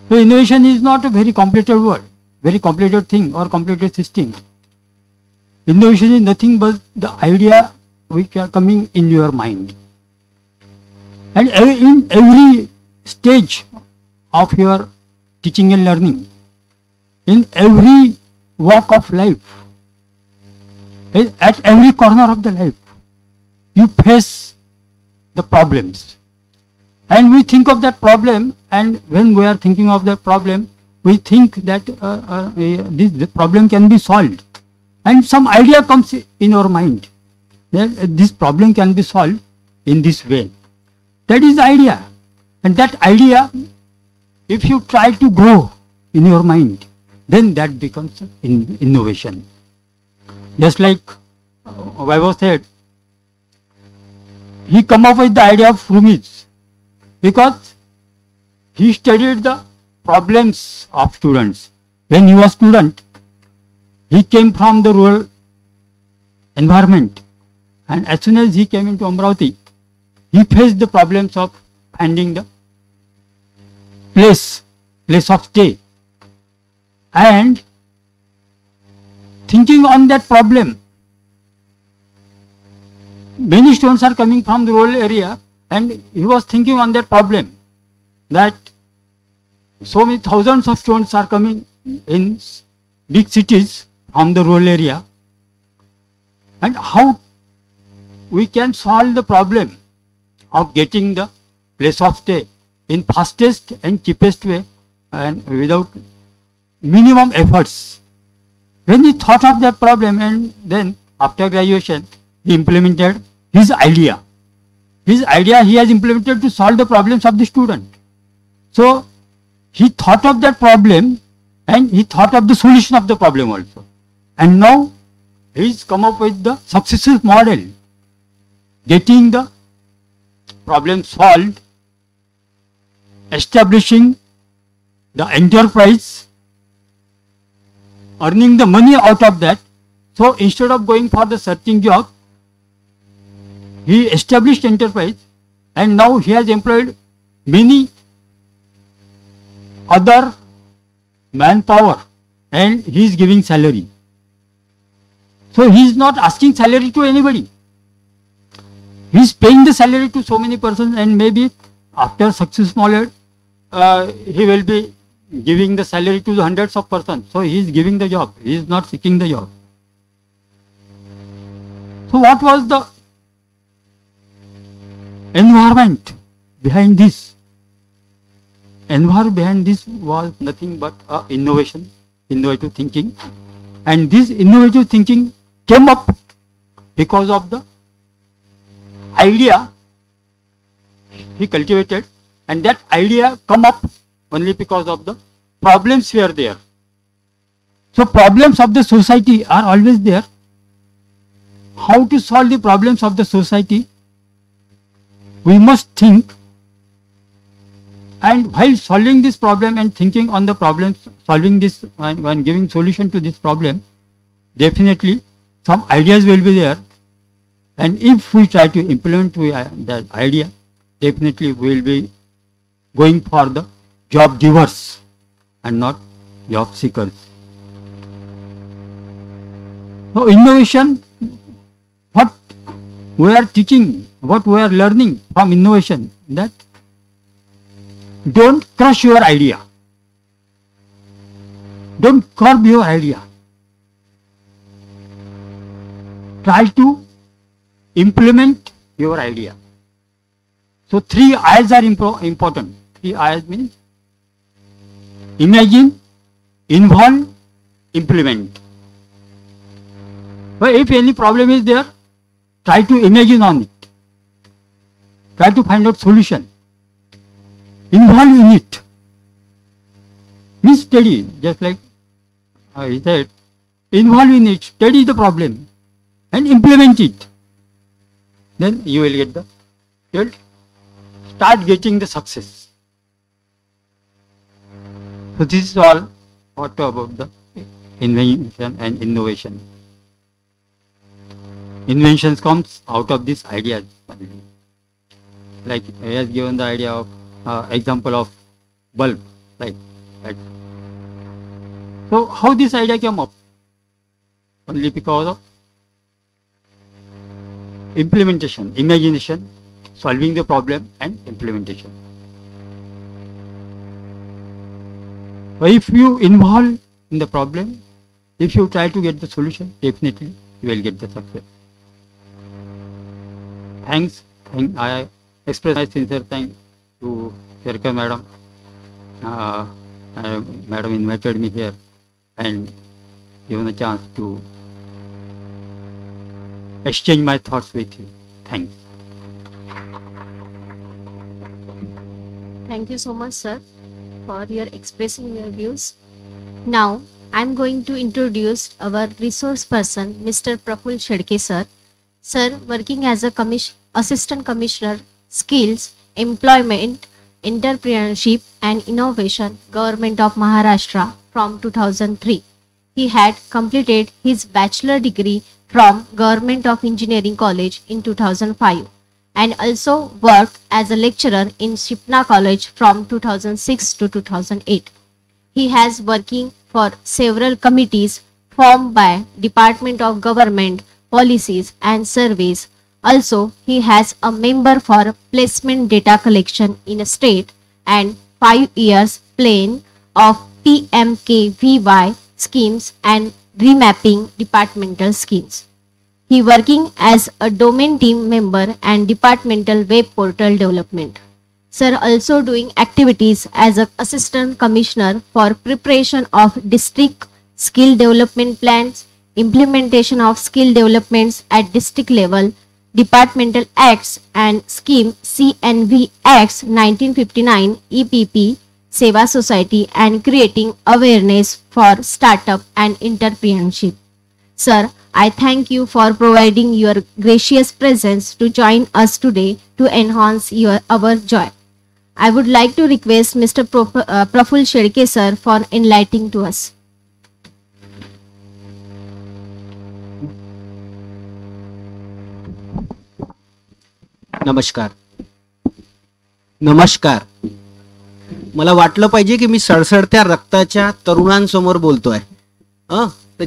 So innovation is not a very complicated word, very complicated thing or complicated system. Innovation is nothing but the idea which are coming in your mind. And in every stage of your teaching and learning, in every walk of life, at every corner of the life, you face the problems. And we think of that problem, and when we are thinking of that problem, we think that this problem can be solved. And some idea comes in our mind that this problem can be solved in this way. That is the idea. And that idea, if you try to grow in your mind, then that becomes innovation. Just like Vaibhav said, he come up with the idea of roomies because he studied the problems of students. When he was student, he came from the rural environment, and as soon as he came into Amravati, he faced the problems of finding the place of stay. and thinking on that problem. Many students are coming from the rural area, and he was thinking on that problem, that so many thousands of students are coming in big cities from the rural area, and how we can solve the problem of getting the place of stay in fastest and cheapest way and without minimum efforts. When he thought of that problem, and then after graduation he implemented his idea. His idea he has implemented to solve the problems of the student. So he thought of that problem and he thought of the solution of the problem also. And now he's come up with the successful model, getting the problem solved, establishing the enterprise, earning the money out of that. So instead of going for the searching job, he established enterprise, and now he has employed many other manpower and he is giving salary. So he is not asking salary to anybody. He is paying the salary to so many persons, and maybe after success model, he will be giving the salary to the hundreds of persons. So he is giving the job. He is not seeking the job. So what was the environment behind this? Environment behind this was nothing but innovation, innovative thinking. And this innovative thinking came up because of the idea he cultivated, and that idea come up only because of the problems were there. So problems of the society are always there. How to solve the problems of the society? We must think, and while solving this problem and thinking on the problems, solving this and giving solution to this problem, definitely some ideas will be there. And if we try to implement that idea, definitely we will be going for the job givers and not job seekers. So innovation, what we are teaching, what we are learning from innovation, that don't crush your idea. Don't curb your idea. Try to implement your idea. So 3 I's are important. 3 I's means imagine, involve, implement. But if any problem is there, try to imagine on it. Try to find out solution. Involve in it. Means study, just like I said, involve in it, study the problem and implement it. Then you will get you'll start getting the success. So this is all what about the invention and innovation. Inventions comes out of these ideas. Like he has given the idea of example of bulb, like that. So how this idea came up? Only because of implementation, imagination, solving the problem and implementation. But if you involve in the problem, if you try to get the solution, definitely you will get the success. Thanks. I express my sincere thanks to Sherkar madam. Madam invited me here and given a chance to exchange my thoughts with you. Thanks. Thank you so much, sir, for your expressing your views. Now, I am going to introduce our resource person, Mr. Praful Shedke, sir. Sir, working as a Assistant Commissioner, Skills, Employment, Entrepreneurship and Innovation, Government of Maharashtra from 2003. He had completed his bachelor degree from Government of Engineering College in 2005 and also worked as a lecturer in Shipna College from 2006 to 2008. He has working for several committees formed by Department of Government Policies and Surveys. Also, he has a member for placement data collection in a state and 5 years plan of PMKVY schemes and remapping departmental schemes. He working as a domain team member and departmental web portal development. Sir also doing activities as an assistant commissioner for preparation of district skill development plans, implementation of skill developments at district level, departmental acts and scheme CNV Acts 1959 EPP, Seva Society and creating awareness for startup and entrepreneurship. Sir, I thank you for providing your gracious presence to join us today to enhance our joy. I would like to request Mr. Praful Shedke sir for enlightening to us. नमस्कार. नमस्कार. मला वाटलं पाहिजे की मी सळसळत्या रक्ताच्या तरुणांसमोर बोलतोय. तर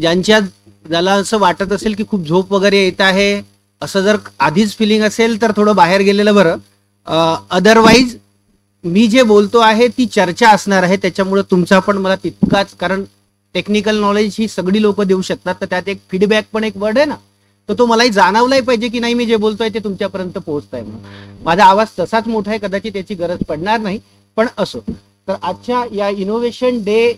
ज्याला असं वाटत असेल की खूप झोप वगैरे येत आहे, असं जर आधीच फिलिंग असेल तर थोडं बाहेर गेलेलं बरं. अदरवाईज मी जे बोलतो आहे ती चर्चा असणार आहे, त्याच्यामुळे तुमचा पण मला तितकाच, कारण टेक्निकल नॉलेज ही सगळी लोक देऊ शकतात, तर त्यात एक फीडबॅक पण एक वर्ड आहे ना, तर तो मलाही जाणवलाही पाहिजे की नाही मी जे बोलतोय ते तुमच्यापर्यंत पोहोचतंय म्हणून. माझा आवाज तसाच मोठा आहे, कदाचित याची गरज पडणार नाही, पण असो. तर आजच्या या इनोव्हेशन डे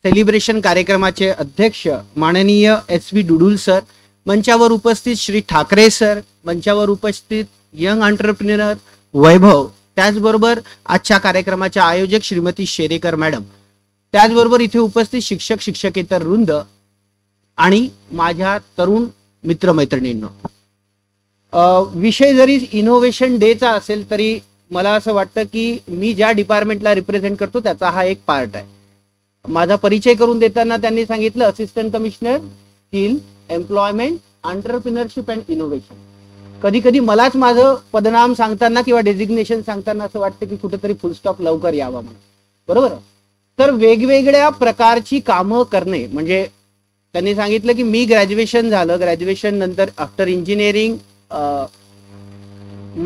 सेलिब्रेशन कार्यक्रमाचे अध्यक्ष माननीय SV डुडुल सर, मंचावर उपस्थित श्री ठाकरे सर, मंचावर उपस्थित यंग एंटरप्रेन्युअर वैभव, त्याचबरोबर आजच्या कार्यक्रमाच्या आयोजक श्रीमती शेरेकर मॅडम, त्याचबरोबर इथे उपस्थित शिक्षक शिक्षकेतर वृंद आणि माझ्या तरुण मित्रमैत्रिणींनो. विषय जरी इनोव्हेशन डेचा असेल तरी मला असं वाटतं की मी ज्या डिपार्टमेंटला रिप्रेझेंट करतो त्याचा हा एक पार्ट आहे. माझा परिचय करून देताना त्यांनी सांगितलं assistant commissioner skill employment entrepreneurship and innovation. कधी कधी मलाच माझं पदनाम सांगताना किंवा डेझिग्नेशन सांगताना असं वाटतं की कुठेतरी फुलस्टॉप लवकर यावा म्हणून, बरोबर आहे. तर वेगवेगळ्या प्रकारची कामं करणे, म्हणजे त्यांनी सांगितलं की मी ग्रॅज्युएशन झालं, ग्रॅज्युएशन नंतर आफ्टर इंजिनिअरिंग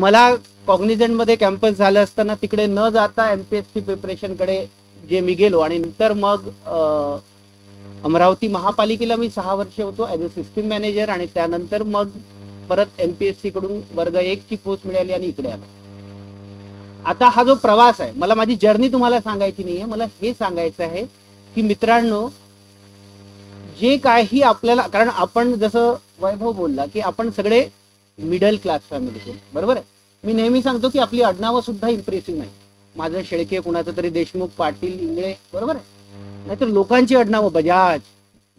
मला कॉग्निझंट मध्ये कॅम्पस झालं असताना तिकडे न जाता MPSC प्रिपरेशन कडे जे मी गेलो आणि नंतर मग अमरावती महापालिकेला मी 6 वर्ष होतो ऍज अ सिस्टीम मॅनेजर आणि त्यानंतर मग परत MPSC कडून वर्ग 1 ची पोस्ट मिळाली आणि इकडे आलो. आता हा जो प्रवास आहे, मला माझी जर्नी तुम्हाला सांगायची नाहीये, मला हे सांगायचं आहे की मित्रांनो, जे काही आपल्याला, कारण आपण जसं वैभव बोलला की आपण सगळे मिडल क्लास फॅमिलीतून, बरोबर आहे. मी नेहमी सांगतो की आपली आडनावं सुद्धा इम्प्रेसिव्ह नाही. माझं शेळके, कुणाचं तरी देशमुख, पाटील, इंगळे, बरोबर आहे. नाहीतर लोकांची आडनावं बजाज,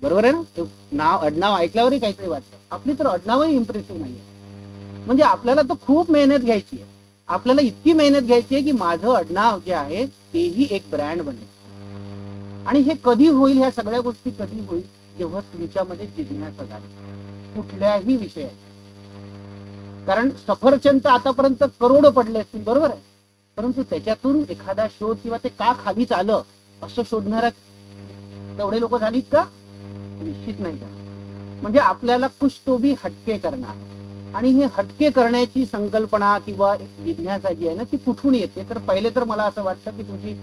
बरोबर आहे ना, नाव आडनाव ऐकल्यावरही काहीतरी वाटतं. आपली तर आडनावही इम्प्रेसिव्ह नाही आहे. म्हणजे आपल्याला तर खूप मेहनत घ्यायची आहे. आपल्याला इतकी मेहनत घ्यायची आहे की माझं आडनाव जे आहे तेही एक ब्रँड बनेल. आणि हे कधी होईल, ह्या सगळ्या गोष्टी कधी होईल, जेव्हा तुमच्यामध्ये जिज्ञासा झाली कुठल्याही विषयात. कारण सफरचंद आतापर्यंत करोडो पडले असतील, बरोबर आहे, परंतु त्याच्यातून एखादा शोध किंवा ते का खालीच आलं असं शोधणारा तेवढे लोक झालीत का? निश्चित नाही का. म्हणजे आपल्याला कुछ तो भी हटके करणार, आणि हे हटके करण्याची संकल्पना किंवा जिज्ञासा जी आहे ना ती कुठून येते? तर पहिले तर मला असं वाटतं की तुमची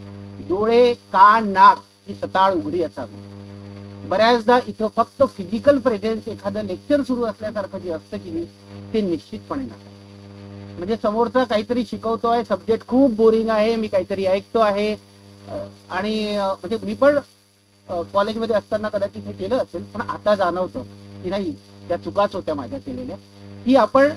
डोळे, कान, नाक ही सताळ उघडी असावी. बऱ्याचदा इथं फक्त फिजिकल प्रेझेन्स, एखादं लेक्चर सुरू असल्यासारखं जे असतं की ते निश्चितपणे नसतं. म्हणजे समोरचा काहीतरी शिकवतोय, सब्जेक्ट खूप बोरिंग आहे, मी काहीतरी ऐकतो आहे, आणि म्हणजे मी पण कॉलेजमध्ये असताना कदाचित हे केलं असेल, पण आता जाणवतं की नाही, त्या चुकाच होत्या माझ्या केलेल्या, की आपण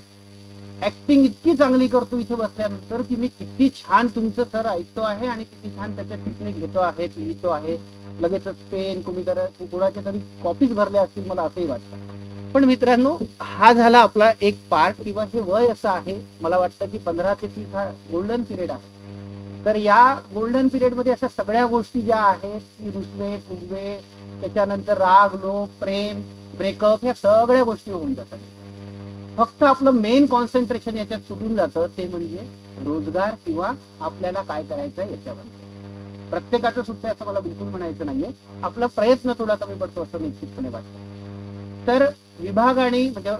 ऍक्टिंग इतकी चांगली करतो इथे बसल्यानंतर की मी किती छान तुमचं सर ऐकतो आहे आणि किती छान त्याच्या टेक्निक घेतो आहे, लिहितो आहे, लगेचच पेन कुणाच्या तरी कॉपीज भरल्या असतील, मला असंही वाटतं. पण मित्रांनो, हा झाला आपला एक पार्ट, किंवा हे वय असं आहे, मला वाटतं की 15 ते 30 हा गोल्डन पिरियड आहे. तर या गोल्डन पिरियड मध्ये अशा सगळ्या गोष्टी ज्या आहेत की रुसवे फुगवे, त्याच्यानंतर राग, लोभ, प्रेम, ब्रेकअप, ह्या सगळ्या गोष्टी होऊन जातात. फक्त आपलं मेन कॉन्सन्ट्रेशन याच्यात सुटून जातं, ते म्हणजे रोजगार किंवा आपल्याला काय करायचं याच्यावर. प्रत्येकाचं सुद्धा असं मला बिलकुल म्हणायचं नाहीये, आपला प्रयत्न थोडा कमी पडतो असं निश्चितपणे वाटतं. तर विभागाने म्हणजे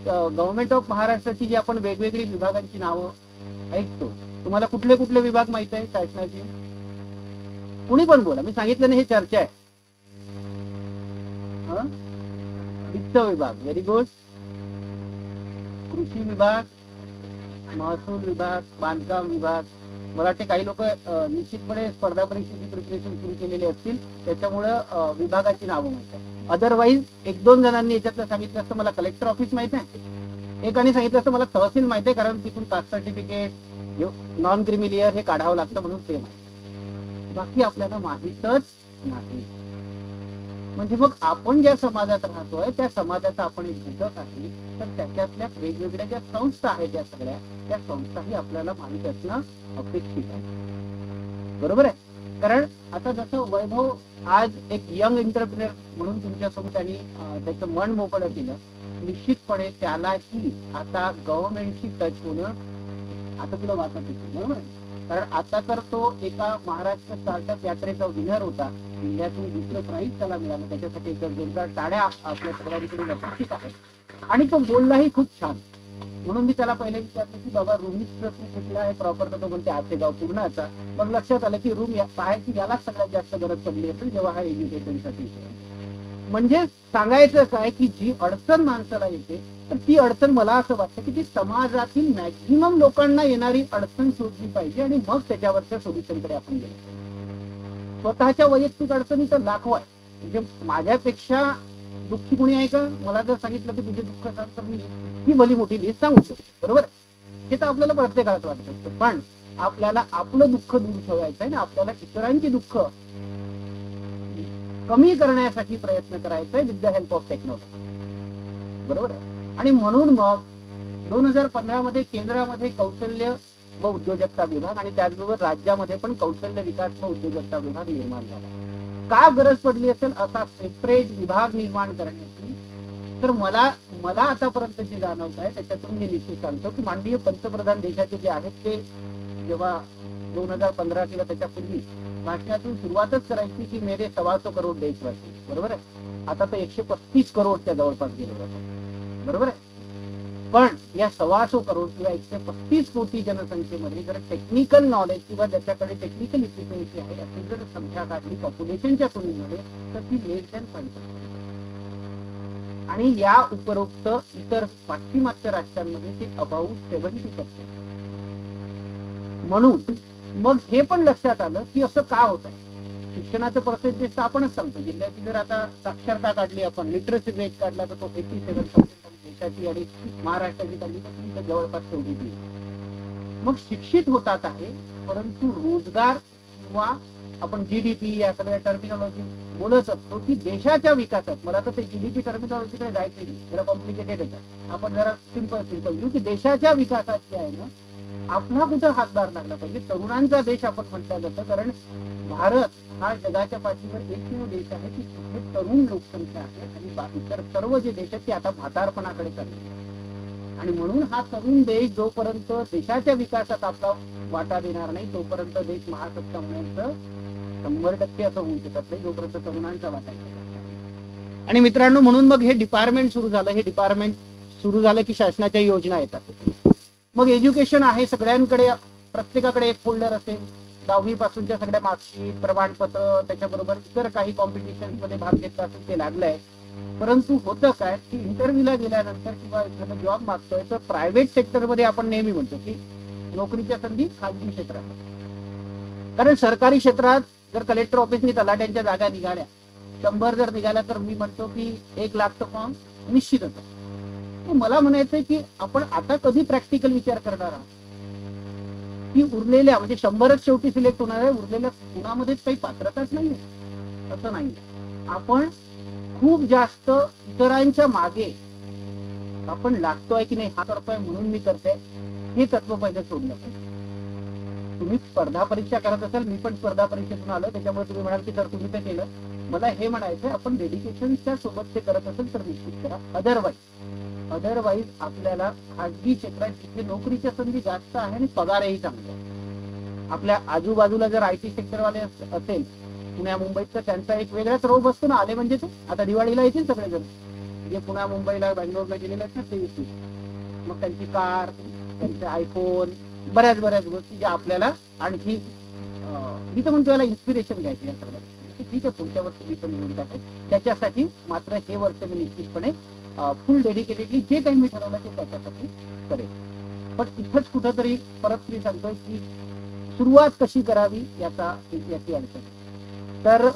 गव्हर्नमेंट ऑफ महाराष्ट्राची जी आपण वेगवेगळी विभागांची नावं ऐकतो, तुम्हाला कुठले कुठले विभाग माहित आहे शासनाचे? कुणी पण बोला, मी सांगितलं नाही हे चर्चा आहे. वित्त विभाग, व्हेरी गुड. कृषी विभाग, महसूल विभाग, बांधकाम विभाग. मला वाटते काही लोक निश्चितपणे स्पर्धा परीक्षेची प्रिपरेशन सुरू केलेली असतील, त्याच्यामुळं विभागाची नावं माहित आहे. अदरवाईज एक दोन जणांनी याच्यातलं सांगितलं असतं मला कलेक्टर ऑफिस माहित आहे, एकाने सांगितलं असतं मला तहसील माहित आहे, कारण तिथून कास्ट सर्टिफिकेट, नॉन क्रिमिलियर हे काढावं लागतं म्हणून ते माहिती. बाकी आपल्याला माहीतच नाही. म्हणजे मग आपण ज्या समाजात राहतोय त्या समाजाचा आपण एक घटक आहे, तर त्याच्यातल्या वेगवेगळ्या ज्या संस्था आहेत त्या सगळ्या त्या संस्थाही आपल्याला माहीत असणं अपेक्षित आहे. बरोबर आहे? कारण आता जसं वैभव आज एक यंग एंटरप्रिनर म्हणून तुमच्यासोबत त्यांनी त्याचं मन मोकळं केलं, निश्चितपणे त्यालाही आता गव्हर्नमेंटशी टच होणं आता तुला वाटत होतं. बरोबर आहे? कारण आता तर तो एका महाराष्ट्र स्टार्टअप यात्रेचा विनर होता, जिल्ह्यातून दुसरं प्राईज त्याला मिळालं, त्याच्यासाठी एक जोरदार टाळ्या आपल्या सगळ्यांकडून अपेक्षित आहे. आणि तो बोललाही खूप छान. म्हणून मी त्याला पहिले विचारलं की बाबा रूमचा तू कुठला आहे प्रॉपर, तर तो म्हणते आचेगाव पूर्णाचा. मग लक्षात आलं की रूम पाहायची यालाच सगळ्यात जास्त गरज पडली असेल जेव्हा हा एज्युकेशनसाठी. म्हणजे सांगायचं काय की जी अडचण माणसाला येते, तर ती अडचण मला असं वाटतं की ती समाजातील मॅक्झिमम लोकांना येणारी अडचण शोधली पाहिजे आणि मग त्याच्यावरच्या सोल्युशनकडे आपण गेलो. स्वतःच्या वैयक्तिक अडचणी तर लाखो आहे. म्हणजे माझ्यापेक्षा दुःखी कोणी आहे का? मला जर सांगितलं की तुझे दुःख सांग तर मी ही भली मोठी लिस्ट सांगू शकतो. बरोबर? हे तर आपल्याला प्रत्येकाला वाटत असतं, पण आपल्याला आपलं दुःख दूर ठेवायचं आहे ना, आपल्याला इतरांची दुःख कमी करण्यासाठी प्रयत्न करायचा आहे with the help of technology. बरोबर आहे? आणि म्हणून मग 2015 मध्ये केंद्रामध्ये कौशल्य व उद्योजकता विभाग आणि त्याचबरोबर राज्यामध्ये पण कौशल्य विकास व उद्योजकता विभाग निर्माण झाला. का गरज पडली असेल असा सेपरेट विभाग निर्माण करण्याची? तर मला आतापर्यंत जे जाणवत आहे त्याच्यातून मी निश्चित सांगतो की माननीय पंतप्रधान देशाचे जे आहेत ते जेव्हा 2015 किंवा त्याच्यापूर्वी भाषणातून सुरुवातच करायची की मेरे 125 करोड देशवासी. बरोबर आहे? आता तर 135 करोडच्या जवळपास गेले जातात. बरोबर आहे? पण या 125 करोड किंवा 135 कोटी जनसंख्येमध्ये जर टेक्निकल नॉलेज किंवा ज्याच्याकडे टेक्निकल इक्विपमेंट आहे अशी जर संख्या काढली पॉप्युलेशनच्या तुलनेमध्ये तर ती लेस दॅन 5%. आणि या उपरोक्त इतर पाश्चिमात्य राष्ट्रांमध्ये ते अबाउट 70%. म्हणून मग हे पण लक्षात आलं की असं का होत आहे. शिक्षणाचं पर्सेंटेज तर आपणच सांगतो, जिल्ह्याची जर आता साक्षरता काढली आपण, लिटरसी रेट काढला तर तो 87% देशाची आणि महाराष्ट्राची काढली तर जवळपास 43. मग शिक्षित होतात आहे, परंतु रोजगार किंवा आपण जीडीपी या सगळ्या टर्मिनॉलॉजी बोलत असतो की देशाच्या विकासात, मला तर ते जीडीपी टर्मिनॉलॉजीकडे जायचं नाही, जरा कॉम्प्लिकेटेड आहे. आपण जरा सिंपल घेऊ की देशाच्या विकासात जे आहे ना आपला कुठं हातभार लागला पाहिजे. तरुणांचा देश आपण म्हटलं जातं, कारण भारत हा जगाच्या पाठीवर एकमेव देश आहे की तिथे तरुण लोकसंख्या आहे आणि इतर सर्व जे देश आहेत ते आता म्हातारपणाकडे चालले. आणि म्हणून हा तरुण देश जोपर्यंत देशाच्या विकासात आपला वाटा देणार नाही तोपर्यंत देश महासत्ता होण्याचं 100% असं होऊ शकत नाही, जोपर्यंत तरुणांचा वाटा. आणि मित्रांनो, म्हणून मग हे डिपार्टमेंट सुरू झालं. हे डिपार्टमेंट सुरू झालं की शासनाच्या योजना येतात. मग एज्युकेशन आहे, सगळ्यांकडे प्रत्येकाकडे एक फोल्डर असेल, 10वी पासूनच्या सगळ्या मार्कशीट, प्रमाणपत्र, त्याच्याबरोबर इतर काही कॉम्पिटिशन मध्ये भाग घेतला असेल ते लागलंय. परंतु होतं काय की इंटरव्ह्यूला गेल्यानंतर किंवा एखादा जॉब मागतोय तर प्रायव्हेट सेक्टरमध्ये आपण नेहमी म्हणतो की नोकरीच्या संधी खाजगी क्षेत्रात. कारण सरकारी क्षेत्रात जर कलेक्टर ऑफिसनी तलाट्यांच्या जागा निघाल्या 100 जर निघाल्या तर मी म्हणतो की 1 लाख तर फॉर्म निश्चितच. मला म्हणायचंय की आपण आता कधी प्रॅक्टिकल विचार करणार आहोत की उरलेल्या म्हणजे 100च शेवटी सिलेक्ट होणार आहे, उरलेल्या कुणामध्येच काही पात्रताच नाही असं नाही. आपण खूप जास्त इतरांच्या मागे आपण लागतोय की नाही, हा करतोय म्हणून मी करते, हे तत्व पहिले सोडलं पाहिजे. तुम्ही स्पर्धा परीक्षा करत असाल, मी पण स्पर्धा परीक्षेतून आलो, त्याच्यामुळे तुम्ही म्हणाल की सर तुम्ही ते केलं. मला हे म्हणायचं आपण डेडिकेशनच्या सोबत ते करत असेल तर निश्चित करा. अदरवाईज आपल्याला खाजगी क्षेत्रात जिथे नोकरीच्या संधी जास्त आहे आणि पगारही चांगले आहे आपल्या आजूबाजूला जर IT सेक्टरवाले असेल पुण्या मुंबईत, तर त्यांचा एक वेगळाच रोग असतो ना. आले म्हणजे ते आता दिवाळीला येतील सगळेजण, जे पुण्या मुंबईला बँगलोरला गेलेले आहेत ना ते येतील. मग त्यांची कार, त्यांचे आयफोन, बऱ्याच गोष्टी ज्या आपल्याला आणखी मी तर म्हणतो याला इन्स्पिरेशन घ्यायची या सगळ्या. ठीक आहे, पुढच्या वर्षी मी पण येऊन टाकेल. त्याच्यासाठी मात्र हे वर्ष मी निश्चितपणे फुल डेडिकेटेडली जे काही मी ठरवलं ते त्याच्यासाठी करेल. पण इथंच कुठंतरी परत मी सांगतोय की सुरुवात कशी करावी याची अडचण. तर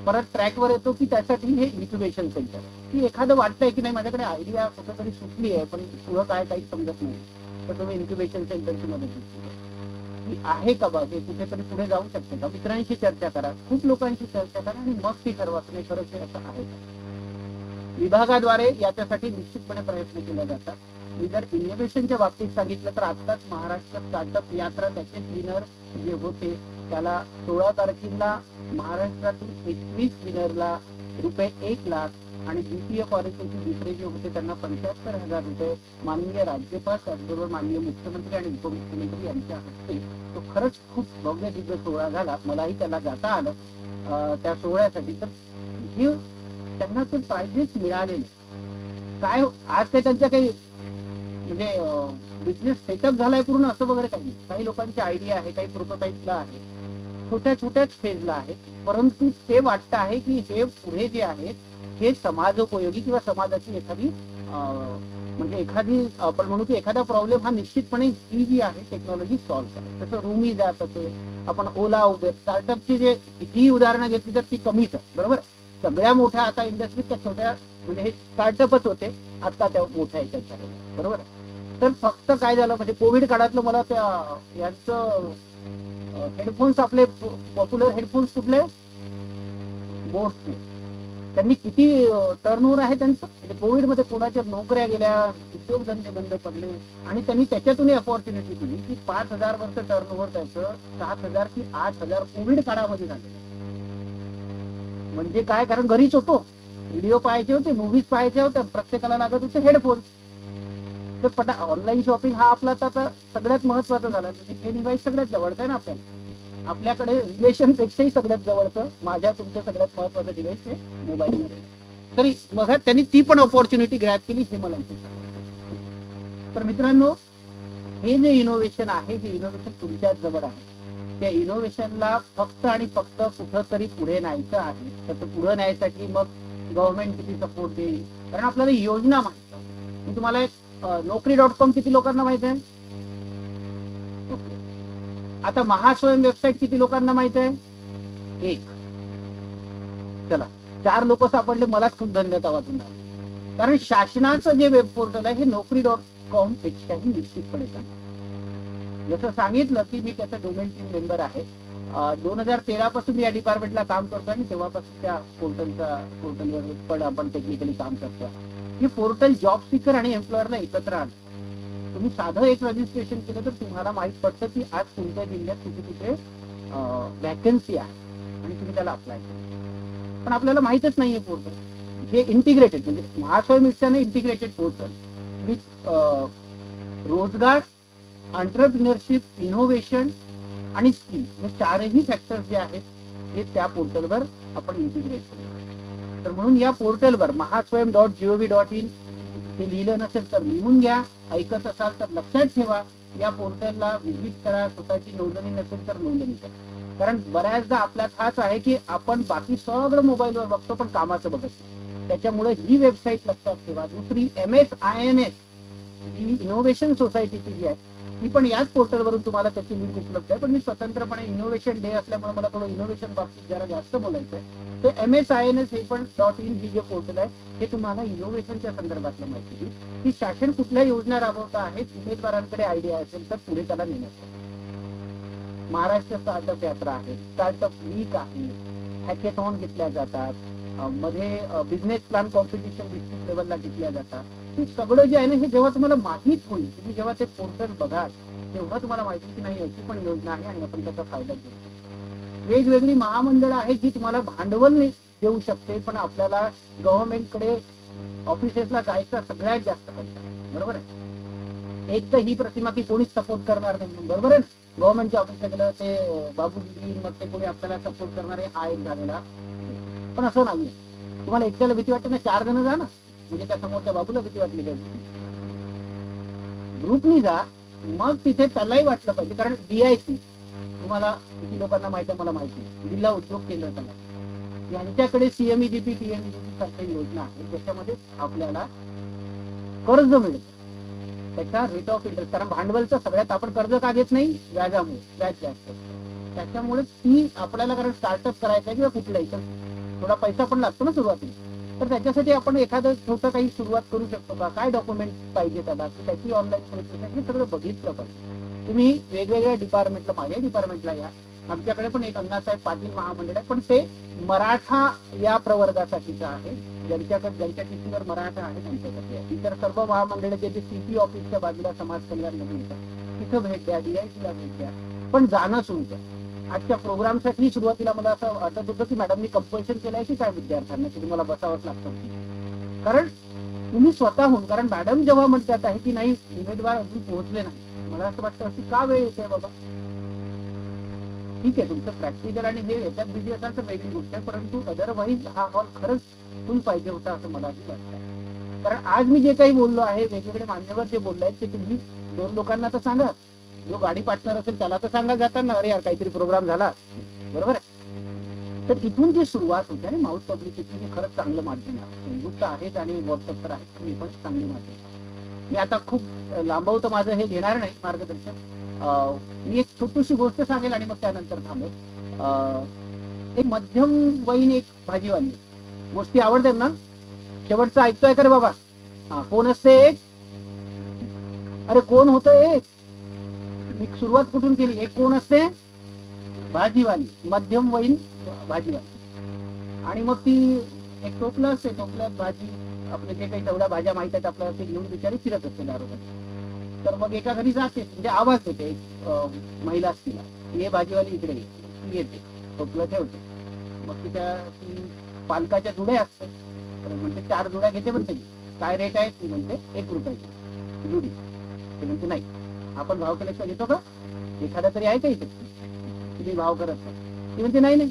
परत ट्रॅकवर येतो की त्यासाठी हे इन्क्युबेशन सेंटर, की एखादं वाटतंय की नाही माझ्याकडे आयडिया कुठेतरी सुटली आहे पण पुढं काय काही समजत नाही, तर तुम्ही इन्क्युबेशन सेंटरची मदत घेतली आहे का बघ, हे कुठेतरी पुढे जाऊ शकते का, मित्रांशी चर्चा करा, खूप लोकांशी चर्चा करा आणि मग ती ठरवा नाही खरंच हे असं आहे का. विभागाद्वारे याच्यासाठी निश्चितपणे प्रयत्न केले जातात. मी जर इनोव्हेशनच्या बाबतीत सांगितलं तर आत्ताच महाराष्ट्र स्टार्टअप यात्रा त्याचे विनर जे होते त्याला 16 तारखेला महाराष्ट्रातील 21 विनरला रुपये 1 लाख आणि द्वितीय क्वालिटीचे दुसरे जे होते त्यांना 75,000 रुपये माननीय राज्यपाल त्याचबरोबर माननीय मुख्यमंत्री आणि उपमुख्यमंत्री यांच्या हस्ते तो खरंच खूप भव्य दिव्य सोहळा झाला. मलाही त्याला जाता आलं त्या सोहळ्यासाठी. तर हे त्यांना ते प्राइजेस मिळालेले काय आज ते त्यांच्या काही म्हणजे बिझनेस सेटअप झालाय पूर्ण असं वगैरे काही लोकांची आयडिया आहे, काही प्रोटोटाईपला आहे, छोट्याच फेजला आहे, परंतु ते वाटतं आहे की हे पुढे जे आहेत हे समाजोपयोगी किंवा समाजाची एखादी म्हणजे एखादी आपण म्हणू की एखादा प्रॉब्लेम हा निश्चितपणे ही जी आहे टेक्नॉलॉजी सॉल्व्ह करेल. तसं रूमी जात असेल, आपण ओला उबेर स्टार्टअपची जे किती उदाहरणं घेतली तर ती कमीच आहे. बरोबर, सगळ्या मोठ्या आता इंडस्ट्रीज त्या छोट्या म्हणजे हे स्टार्टअपच होते, आता त्या मोठ्या याच्यात झाले. बरोबर, तर फक्त काय झालं म्हणजे कोविड काळातलं मला त्या यांचं हेडफोन्स आपले पॉप्युलर हेडफोन्स कुठले बोटचे त्यांनी किती टर्नओव्हर आहे त्यांचं. कोविडमध्ये कोणाच्या नोकऱ्या गेल्या, उद्योगधंदे बंद पडले आणि त्यांनी त्याच्यातून अपॉर्च्युनिटी दिली की 5,000 वर्ष टर्नओव्हर त्याचं 7,000 की 8,000 कोविड काळामध्ये झाले. म्हणजे काय, कारण घरीच होतो, व्हिडिओ पाहायचे होते, मूव्हीज पाहायचे होते, प्रत्येकाला लागत होते हेडफोन. तर ऑनलाईन शॉपिंग हा आपला आता सगळ्यात महत्वाचा झाला. हे डिव्हाइस सगळ्यात जवळचं आहे ना आपल्याकडे रिलेशन पेक्षाही सगळ्यात जवळचं माझ्या तुमच्या सगळ्यात महत्वाचं डिव्हाइस हे मोबाईल मध्ये. तरी बघा त्यांनी ती पण ऑपॉर्च्युनिटी ग्रॅब केली हे मला तर मित्रांनो हे जे इनोव्हेशन आहे हे इनोव्हेशन तुमच्याच जवळ आहे. त्या इनोव्हेशनला फक्त आणि फक्त कुठंतरी पुढे न्यायचं आहे. तर पुढे न्यायसाठी मग गव्हर्नमेंट किती सपोर्ट देईल, कारण आपल्याला योजना माहिती आहे. मी तुम्हाला Naukri.com किती लोकांना माहित आहे, आता महास्वयं वेबसाईट किती लोकांना माहित आहे, 1. चला 4 लोक सापडले, मलाच खूप धन्यवाद वाटून. कारण शासनाचं जे वेब पोर्टल आहे हे Naukri.com पेक्षाही निश्चितपणे चांगलं. जसं सांगितलं की मी त्याचा डोमेन टीम मेंबर आहे. 2013 पासून या डिपार्टमेंटला काम करतो आणि तेव्हापासून त्या पोर्टलवर पण आपण टेक्निकली काम करतो. हे पोर्टल जॉब सीकर आणि एम्प्लॉयरला एकत्र आणतं. तुम्ही साधं एक रजिस्ट्रेशन केलं तर तुम्हाला माहित पडतं की आज तुमच्या जिल्ह्यात कुठे वॅकन्सी आहे आणि तुम्ही त्याला अप्लाय करा. पण आपल्याला माहितच नाहीये पोर्टल हे इंटिग्रेटेड म्हणजे महास्वयं मिशनने इंटिग्रेटेड पोर्टल विथ रोजगार, एंटरप्रिनरशिप, इनोव्हेशन आणि स्किल हे 4ही फॅक्टर्स जे आहेत हे त्या पोर्टलवर आपण इंटिग्रेट करतो. तर म्हणून या पोर्टलवर mahaswayam.gov.in हे लिहिलं नसेल तर लिहून घ्या, ऐकत असाल तर लक्षात ठेवा. या पोर्टलला व्हिजिट करा, स्वतःची नोंदणी नसेल तर नोंदणी करा. कारण बऱ्याचदा आपल्यात हाच आहे की आपण बाकी सगळं मोबाईलवर बघतो पण कामाचं बघत नाही. त्याच्यामुळे ही वेबसाईट लक्षात ठेवा. दुसरी MSINS ही इनोव्हेशन सोसायटीची जी आहे ही पण याच पोर्टलवरून तुम्हाला त्याची लिंक उपलब्ध आहे. पण मी स्वतंत्रपणे इनोव्हेशन डे असल्यामुळे मला थोडं इनोव्हेशन बाबतीत जरा जास्त बोलायचं आहे. तर MSINS हे पण .in ही जे पोर्टल आहे हे तुम्हाला इनोव्हेशनच्या संदर्भातलं माहिती देईल की शासन कुठल्या योजना राबवता आहेत. उमेदवारांकडे आयडिया असेल तर पुढे त्याला नेण्याचं. महाराष्ट्र स्टार्टअप यात्रा आहे, स्टार्टअप वीक आहे, हॅकेथॉन घेतल्या जातात, मध्ये बिझनेस प्लॅन कॉम्पिटिशन डिस्ट्रिक्ट लेवलला घेतल्या जातात. हे सगळं जे आहे ना हे जेव्हा तुम्हाला माहीत होईल, तुम्ही जेव्हा ते पोर्टल बघाल तेव्हा तुम्हाला माहिती की नाही याची पण योजना आहे आणि आपण त्याचा फायदा घेऊ. वेगवेगळी महामंडळं आहेत जी तुम्हाला भांडवल देऊ शकते, पण आपल्याला गव्हर्नमेंटकडे ऑफिसेसला जायचा सगळ्यात जास्त पैसा. बरोबर आहे, एक तर ही प्रतिमा की कोणीच सपोर्ट करणार नाही, बरोबर आहे. गव्हर्नमेंटच्या ऑफिसला गेलं ते बाबू दिदी मग ते कोणी आपल्याला सपोर्ट करणारे हा एक झालेला. पण असं नाहीये. तुम्हाला एकट्याला भीती वाटते ना, 4 जण जा ना, म्हणजे त्या समोरच्या बाबूला भीती वाटली पाहिजे. ग्रुपनी जा, मग तिथे त्यालाही वाटलं पाहिजे. कारण DIC तुम्हाला किती लोकांना माहिती आहे मला माहिती आहे, जिल्हा उद्योग केंद्र त्याला, यांच्याकडे CMEGP TMEGP सारख्या योजना आहेत ज्याच्यामध्ये आपल्याला कर्ज मिळतं त्याचा रेट ऑफ इंटरेस्ट. कारण भांडवलचं सगळ्यात आपण कर्ज का घेत नाही, व्याजामुळे, व्याज जास्त. त्याच्यामुळे ती आपल्याला, कारण स्टार्टअप करायचं किंवा कुठलाही तर थोडा पैसा पण लागतो ना सुरुवातीला, तर त्याच्यासाठी आपण एखादं छोटं काही सुरुवात करू शकतो का, काय डॉक्युमेंट पाहिजे त्याला, त्याची ऑनलाईन प्रोसेस हे सगळं बघितलं पाहिजे. तुम्ही वेगवेगळ्या डिपार्टमेंटला, माझ्या डिपार्टमेंटला या, आमच्याकडे पण एक अण्णासाहेब पाटील महामंडळ आहे, पण ते मराठा या प्रवर्गासाठीचं आहे, ज्यांच्या तिथीवर मराठा आहे त्यांच्यासाठी आहे. इतर सर्व महामंडळ जे CP ऑफिसच्या बाजूला समाज कल्याण मध्ये येतात तिथं भेट द्या, DICला भेट द्या, पण जाणं सुरू द्या. आजच्या प्रोग्रामसाठी सुरुवातीला मला असं वाटत होतं की मॅडमनी कंपल्शन केलंय की काय विद्यार्थ्यांना की तुम्हाला बसावंच लागतं. कारण तुम्ही स्वतःहून, कारण मॅडम जेव्हा म्हणतात आहे की नाही उमेदवार अजून पोहोचले नाही, मला असं वाटतं अशी का वेळ येते बाबा. ठीक आहे, तुमचं प्रॅक्टिकल आणि हे याच्यात बिझी असाल तर वेगळी गोष्ट आहे, परंतु अदरवाईज हा हॉल खरंच फुल पाहिजे होता असं मला वाटतं. कारण आज मी जे काही बोललो आहे, वेगवेगळे मान्यवर जे बोलले आहेत ते तुम्ही 2 लोकांना तर सांगा, जो गाडी पार्टनर असेल त्याला तर सांगा जाताना, अरे यार काहीतरी प्रोग्राम झाला, बरोबर आहे. तर तिथून जी सुरुवात होते आणि माउथ पब्लिसिटी हे खरंच चांगलं माध्यम आहे. फेसबुक तर आहेच आणि व्हॉट्सअप तर आहे, तुम्ही पण चांगली माध्यम. मी आता खूप लांबवतं माझं हे घेणार नाही मार्गदर्शन. मी एक छोटीशी गोष्ट सांगेल आणि मग त्यानंतर थांबेल. एक मध्यमवयीन एक भाजीवाली, गोष्टी आवडतात ना, शेवटचं ऐकतोय का रे बाबा. हा, कोण असते एक, अरे कोण होतं एक, मी सुरुवात कुठून केली, एक कोण असते, भाजीवाली, मध्यमवयीन भाजीवाली. आणि मग ती एक टोपलं असते, टोपल्यात भाजी, आपले जे काही तेवढ्या भाज्या माहित आहेत आपल्याला ते घेऊन बिचारी फिरत असते दारोदारी. तर मग एका घरी जाते, म्हणजे आवाज देते एक महिला असतीला, ये भाजीवाली इकडे येते, टोपलं ठेवते. मग ती पालकाच्या जुड्या असते, तर म्हणते 4 जुड्या घेते, म्हणते काय रेट आहे, ती म्हणते 1 रुपयाची जुडी. ते म्हणते नाही, आपण भाव केल्याशिवाय घेतो का, एखादा तरी आहे का इथे, तुम्ही भाव करत नाही. ती म्हणते नाही नाही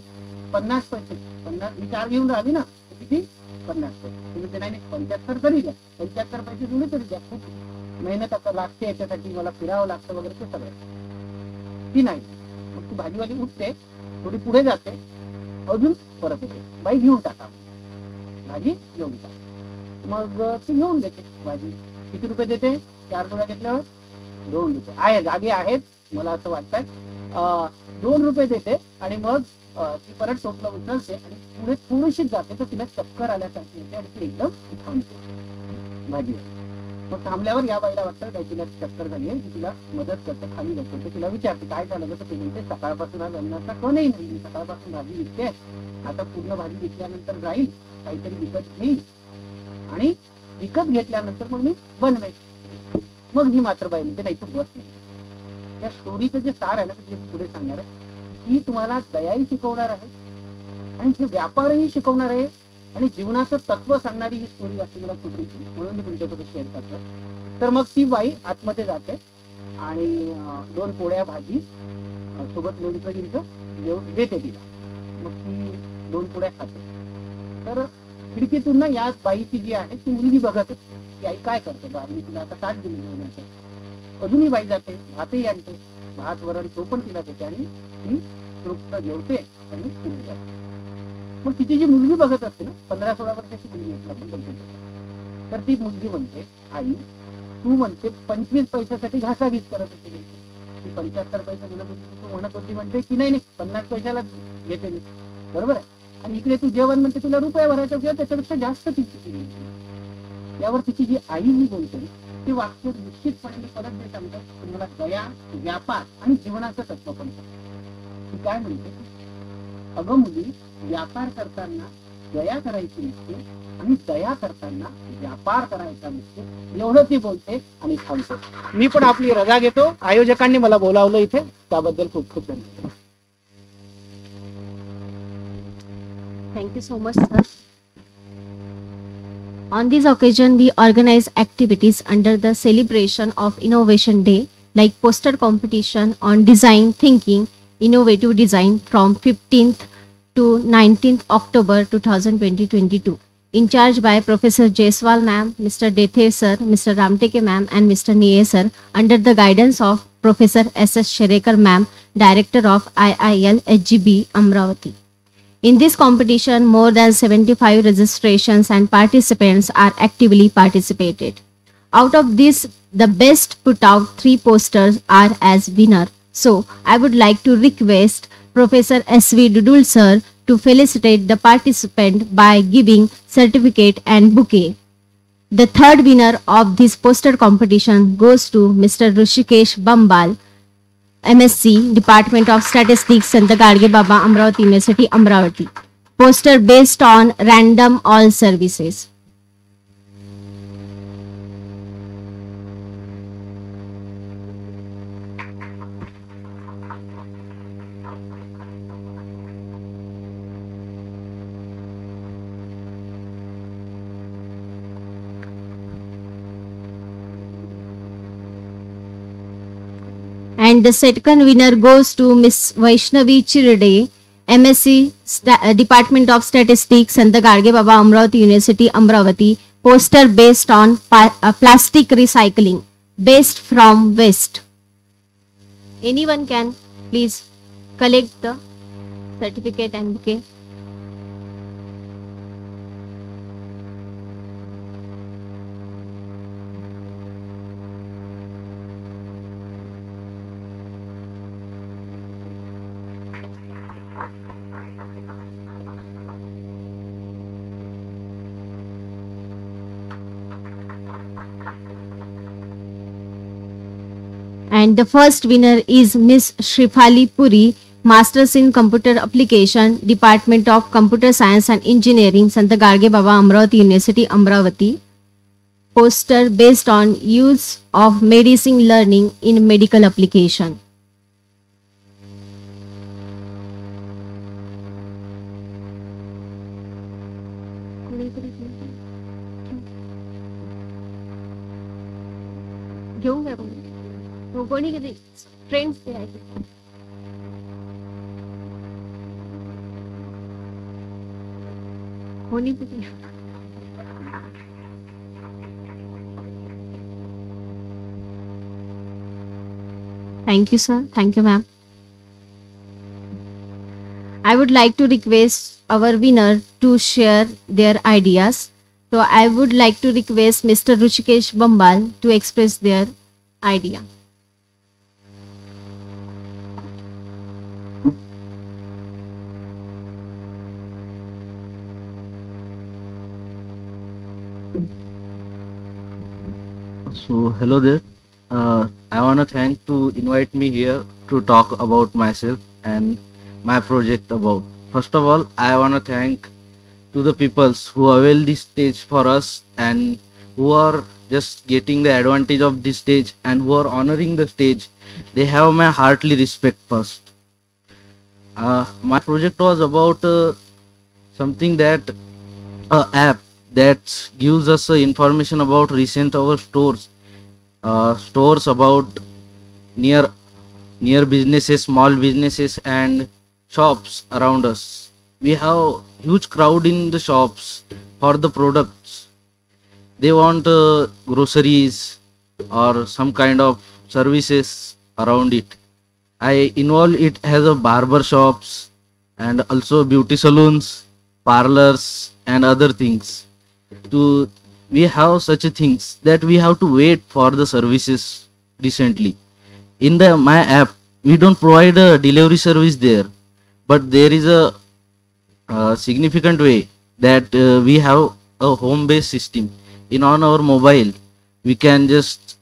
50 पैसे, 50 मी 4 घेऊन राहिली ना, किती 50 पैसे. ती म्हणते नाही नाही 75 तरी द्या, 75 पैसे जुडी तरी द्या, खूप मेहनत आता लागते याच्यासाठी, मला फिरावं लागतं वगैरे ते सगळं. ती नाही, मग ती भाजीवाली उठते, थोडी पुढे जाते, अजून परत येते, बाई घेऊन टाका भाजी, घेऊन टाका. मग ती घेऊन देते भाजी. किती रुपये देते, 4 जुड्या घेतल्यावर 2 रुपये आहे, जागी आहेत मला असं वाटतंय. 2 रुपये देते आणि मग ती परत टोपलं उचलते आणि पुढे थोडीशीच जाते, तर तिला चक्कर आल्यासारखी येते आणि ती एकदम थांबते भाजी. मग थांबल्यावर या बाईला वाटतं काही तिला चक्कर झाली आहे, तिला मदत करते, खाली बसते, तिला विचारते काय झालं, तर ती म्हणते सकाळपासून आज अन्नाचा कणही नाही, सकाळपासून भाजी विकते, आता पूर्ण भाजी विकल्यानंतर जाईल काहीतरी विकत घेईल आणि विकत घेतल्यानंतर मग मी बनवेल. मग ही मात्र बाई म्हणते नाही तू बस नाही. या स्टोरीचं जे सार आहे ना ते पुढे सांगणार आहे, ही तुम्हाला दयाही शिकवणार आहे आणि हे व्यापारही शिकवणार आहे आणि जीवनाचं तत्व सांगणारी ही स्टोरी वाटते मला छोटीशी, म्हणून मी तुमच्यासोबत शेअर करतो. तर मग ती बाई आतमध्ये जाते आणि 2 पोळ्या भाजी सोबत लोणचं गिणचं देते तिला. मग ती 2 पोळ्या खाते. तर खिडकीतून ना या बाईची जी आहे ती मुलगी बघत होती की आई काय करते बा, मी तिला आता ताट दिली जेवणाचं. अजूनही बाई जाते, भातही आणते, भात वरण तो पण तिला देते आणि ती तृप्त जेवते आणि पुढे जाते. मग तिची जी मुलगी बघत असते ना, 15-16 वर्षाची मुलगी असते, तर ती मुलगी म्हणते आई तू म्हणते 25 पैशासाठी घासाघीस करत होती, ती 75 पैसे तुला तू म्हणत होती, म्हणते की नाही 50 पैशाला घेते मी, बरोबर आहे. आणि इकडे तू जेवण म्हणते तुला रुपये भरायचं किंवा त्याच्यापेक्षा जास्त तिची. यावर तिची जी आई जी बोलते ते वाक्य निश्चितपणे परत जे सांगतात तुम्हाला दया, व्यापार आणि जीवनाचं तत्व पण ती काय म्हणते, अगं मुली व्यापार करताना दया करायची नसते आणि दया करताना व्यापार करायचा नसते, एवढं ती बोलते आणि थांबते. मी पण आपली रजा घेतो. आयोजकांनी मला बोलावलं इथे, त्याबद्दल खूप खूप धन्यवाद. Thank you so much, sir. On this occasion, we organize activities under the celebration of Innovation Day like poster competition on design thinking, innovative design from 15th to 19th October 2022. In charge by Professor Jaiswal ma'am, Mr. Dethe sir, Mr. Ramteke ma'am and Mr. Niye sir under the guidance of Professor S.S. Sherekar ma'am, Director of IIL HGB Amravati. In this competition, more than 75 registrations and participants are actively participated. Out of this, the best put out 3 posters are as winner. So, I would like to request Professor S.V. Dudul sir to felicitate the participant by giving certificate and bouquet. The third winner of this poster competition goes to Mr. Rushikesh Bambal, MSc, Department of Statistics, Sant Gadge Baba, Amravati University, Amravati. Poster based on random all services. And the second winner goes to Miss Vaishnavi Chirde, MSc Department of Statistics, Sant Gadge Baba, Amravati University, Amravati. Poster based on plastic recycling, based from waste. Anyone can please collect the certificate and bouquet. And the first winner is Miss Shrifali Puri, Masters in Computer Application, Department of Computer Science and Engineering, Sant Gadge Baba, Amravati University, Amravati. Poster based on use of medicine learning in medical application. घेऊन घ्या कोणी कधी friends ते आहेत कोणी कुठे Thank you, sir. Thank you, ma'am. I would like to request our winner to share their ideas. So I would like to request Mr. Rushikesh Bambal to express their idea. So hello there. I want to thank to invite me here to talk about myself and my project about. First of all, I want to thank to the peoples who avail this stage for us and who are just getting the advantage of this stage and who are honoring the stage. They have my heartily respect first. My project was about something that app that gives us information about recent our stores, stores about near businesses, small businesses and shops around us. We have huge crowd in the shops for the products. They want groceries or some kind of services around it. I involve it as a barber shops and also beauty salons, parlors and other things. To we have such a things that we have to wait for the services recently. In the my app, we don't provide a delivery service there, but there is a significant way that we have a home-based system. On our mobile, we can just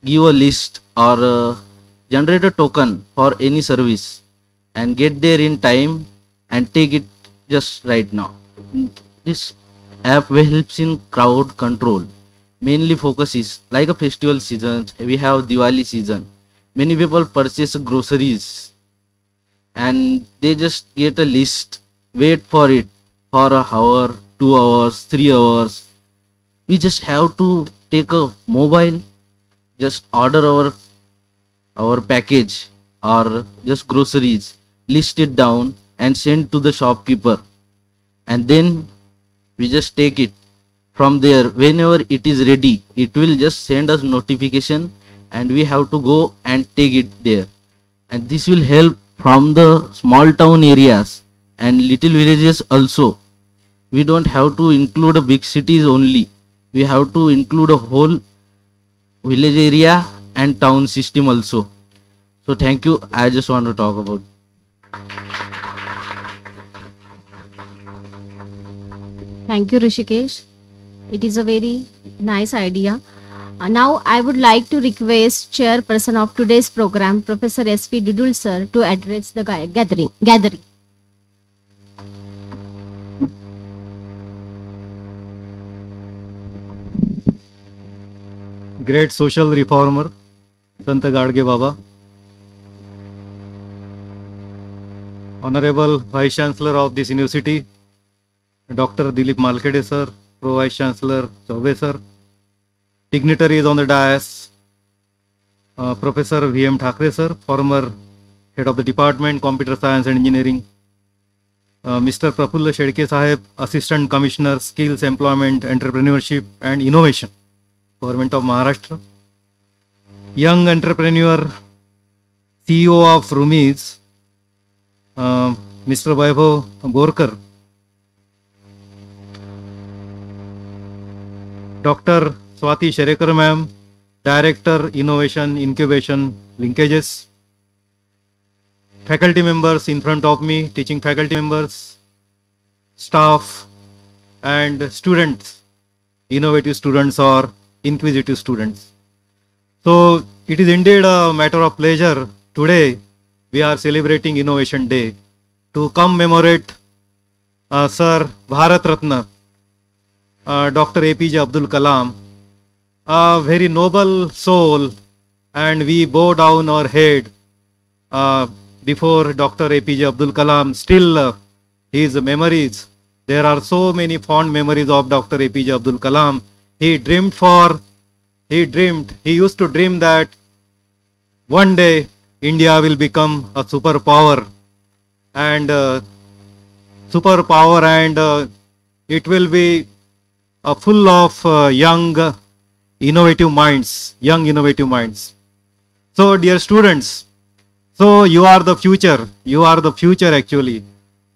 give a list or generate a token for any service and get there in time and take it just right now. This app helps in crowd control. Mainly focuses like a festival season. We have Diwali season. Many people purchase groceries and they just get a list, wait for it for an hour, 2 hours, 3 hours. We just have to take a mobile, just order our our package or just groceries, list it down and send to the shopkeeper, and then we just take it from there. Whenever it is ready, it will just send us notification and we have to go and take it there. And this will help from the small town areas and little villages also. We don't have to include a big cities only. We have to include a whole village area and town system also. So thank you. I just want to talk about. Thank you, Rishikesh. It is a very nice idea. Now I would like to request chairperson of today's program, Professor S.P. Dudul sir, to address the gathering. Great social reformer, Sant Gadge Baba, Honorable Vice Chancellor of this university, Dr. Dilip Malkede sir, Pro Vice Chancellor Chaube sir, dignitaries on the dais, Professor V.M. Thakre sir, former Head of the Department, Computer Science and Engineering, Mr. Prafulla Shedke Sahib, Assistant Commissioner, Skills, Employment, Entrepreneurship and Innovation, Government of Maharashtra, young entrepreneur, CEO of Rumiz, Mr. Vaibhav Borkar, Dr. Swati Sherekar ma'am, Director, Innovation, Incubation, Linkages, faculty members in front of me, teaching faculty members, staff and students, innovative students or inquisitive students. So it is indeed a matter of pleasure. Today we are celebrating Innovation Day to commemorate Sir Bharat Ratna, Dr. APJ Abdul Kalam, a very noble soul, and we bow down our head before Dr. APJ Abdul Kalam. Still his memories, there are so many fond memories of Dr. APJ Abdul Kalam. He used to dream that one day India will become a superpower, and it will be full of young innovative minds. So dear students, so you are the future actually.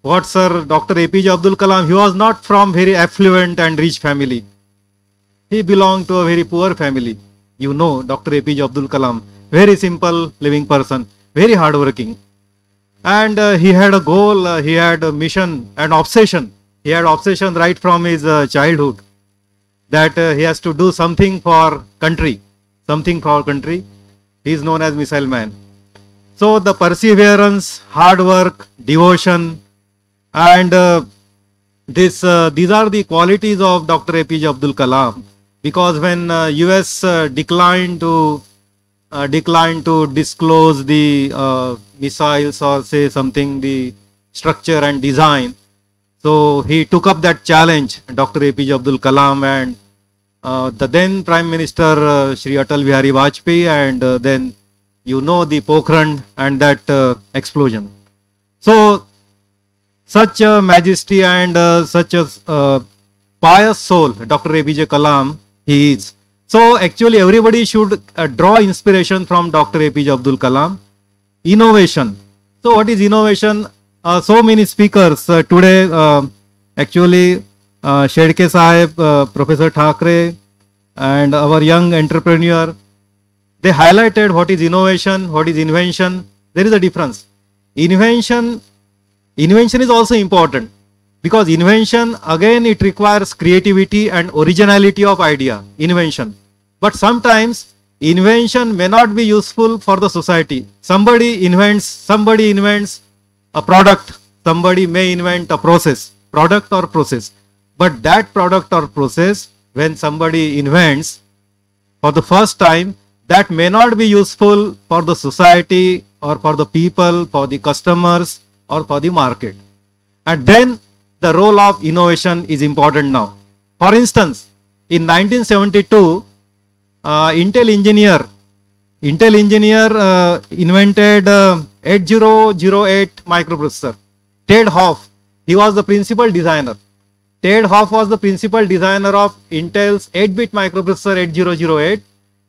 What Sir Dr. APJ Abdul Kalam, he was not from very affluent and rich family. He belonged to a very poor family. You know Dr. APJ Abdul Kalam, very simple living person, very hardworking. And he had a goal, he had a mission and obsession. He had obsession right from his childhood that he has to do something for country. He is known as Missile Man. So the perseverance, hard work, devotion, and these are the qualities of Dr. APJ Abdul Kalam. Because when US declined to disclose the missiles or say something, the structure and design, so he took up that challenge, Dr. APJ Abdul Kalam, and the then Prime Minister Shri Atal Bihari Vajpayee, and then you know the Pokhran and that explosion. So such a majesty and such a pious soul, Dr. APJ Kalam, he is. So actually everybody should draw inspiration from Dr. APJ Abdul Kalam. Innovation. So what is innovation? So many speakers today, actually Shedke Sahib, Professor Thakre, and our young entrepreneur, they highlighted what is innovation, what is invention. There is a difference. Invention is also important, because invention, again, it requires creativity and originality of idea, invention. But sometimes invention may not be useful for the society. Somebody invents a product, somebody may invent a product or process. But that product or process, when somebody invents for the first time, that may not be useful for the society or for the people, for the customers or for the market. And then the role of innovation is important now. For instance, in 1972, Intel engineer Intel engineer invented 8008 microprocessor. Ted Hoff, he was the principal designer. Ted Hoff was the principal designer of Intel's 8-bit microprocessor 8008,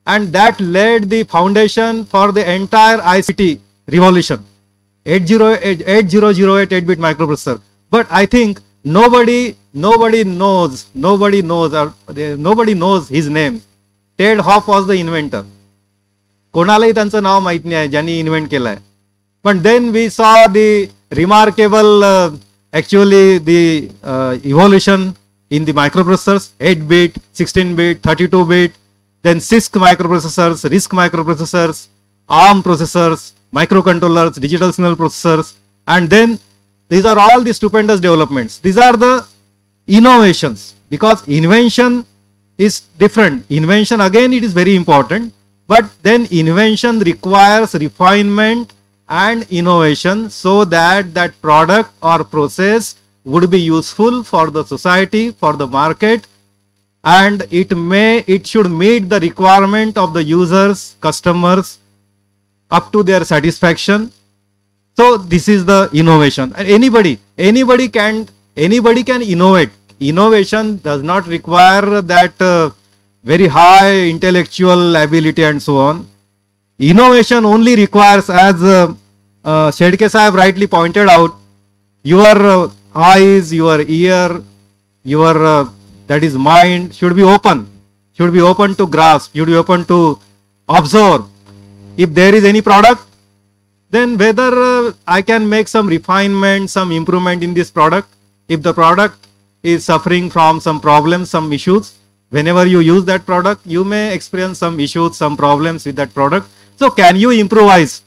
and that laid the foundation for the entire ICT revolution. 8008 8-bit microprocessor. But I think nobody knows his name. Ted Hoff was the inventor. कोणालाही त्यांचं नाव माहित नाही ज्यांनी invent केलंय. But then we saw the remarkable actually the evolution in the microprocessors, 8-bit, 16-bit, 32-bit, then CISC microprocessors, RISC microprocessors, ARM processors, microcontrollers, digital signal processors, and then these are all the stupendous developments. These are the innovations, because invention is different. Invention, again, it is very important, but then invention requires refinement and innovation so that that product or process would be useful for the society, for the market, and it should meet the requirement of the users, customers up to their satisfaction. So this is the innovation. And anybody can innovate. Innovation does not require that very high intellectual ability and so on. Innovation only requires, as Shedke Sahib rightly pointed out, your eyes, your ear, your that is mind should be open to grasp, should be open to observe. If there is any product, then whether I can make some refinement, some improvement in this product. If the product is suffering from some problems, some issues, whenever you use that product, you may experience some issues, some problems with that product. So can you improvise?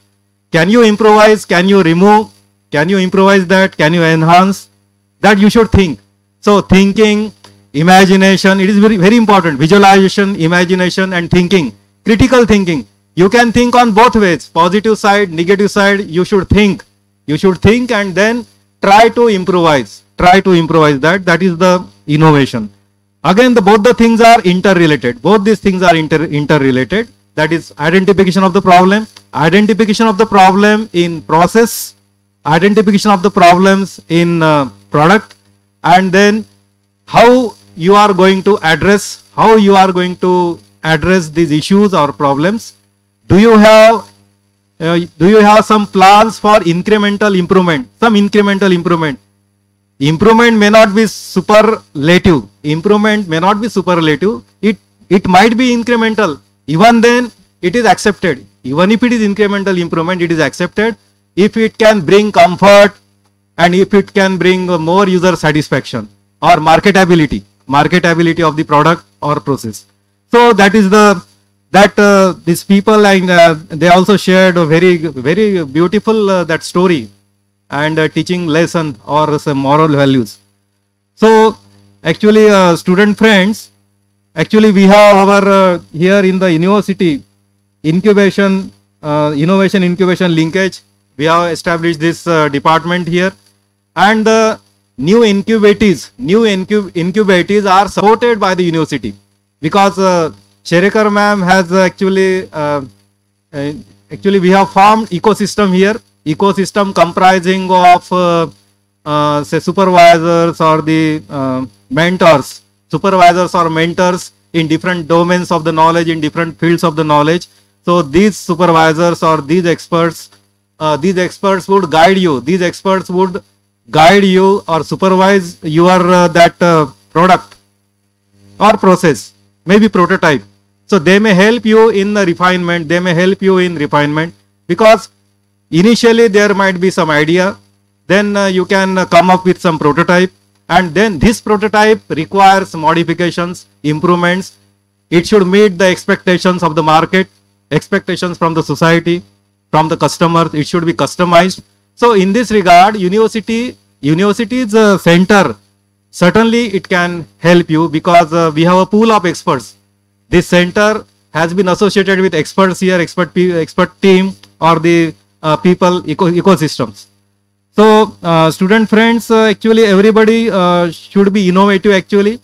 Can you improvise? Can you remove? Can you improvise that? Can you enhance? That you should think. So thinking, imagination, it is very, very important. Visualization, imagination and thinking. Critical thinking. You can think on both ways. Positive side, negative side, you should think. You should think and then try to improvise. Try to improvise that. That is the innovation. Again, both the things are interrelated. Both these things are interrelated. That is identification of the problem in process, identification of the problems in product, and then how you are going to address these issues or problems. Do you have some plans for incremental improvement? Some incremental improvement. Improvement may not be superlative. It might be incremental. Even then, it is accepted. Even if it is incremental improvement, it is accepted if it can bring comfort and if it can bring more user satisfaction or marketability of the product or process. So that is these people, and they also shared a very, very beautiful that story and teaching lesson or some moral values. So actually, student friends, actually we have our here in the university incubation, innovation incubation linkage. We have established this department here, and the new incubatees are supported by the university, because Sherekar ma'am has actually we have formed ecosystem here, ecosystem comprising of say supervisors or the mentors in different domains of the knowledge, in different fields of the knowledge. So these supervisors or these experts would guide you. These experts would guide you or supervise your that product or process, maybe prototype. So they may help you in the refinement. Because initially there might be some idea, then you can come up with some prototype, and then this prototype requires modifications, improvements. It should meet the expectations of the market, expectations from the society, from the customers. It should be customized. So in this regard, university's center, certainly it can help you, because we have a pool of experts. This center has been associated with experts here, expert team or the people ecosystems. So student friends, actually everybody should be innovative. Actually,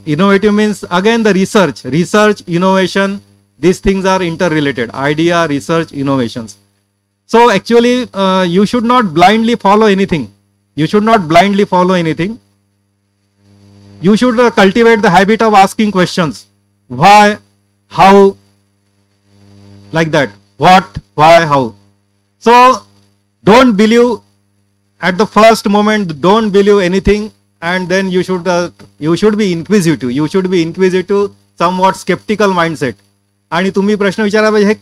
innovative means again the research, innovation. these things are interrelated: idea, research, innovations. So actually, you should not blindly follow anything. You should not blindly follow anything. You should cultivate the habit of asking questions. Why, how, like that. What, why, how. So don't believe at the first moment, don't believe anything, and then you should be inquisitive. You should be inquisitive, somewhat skeptical mindset. आणि तुम्ही प्रश्न विचारा पाहिजे, हे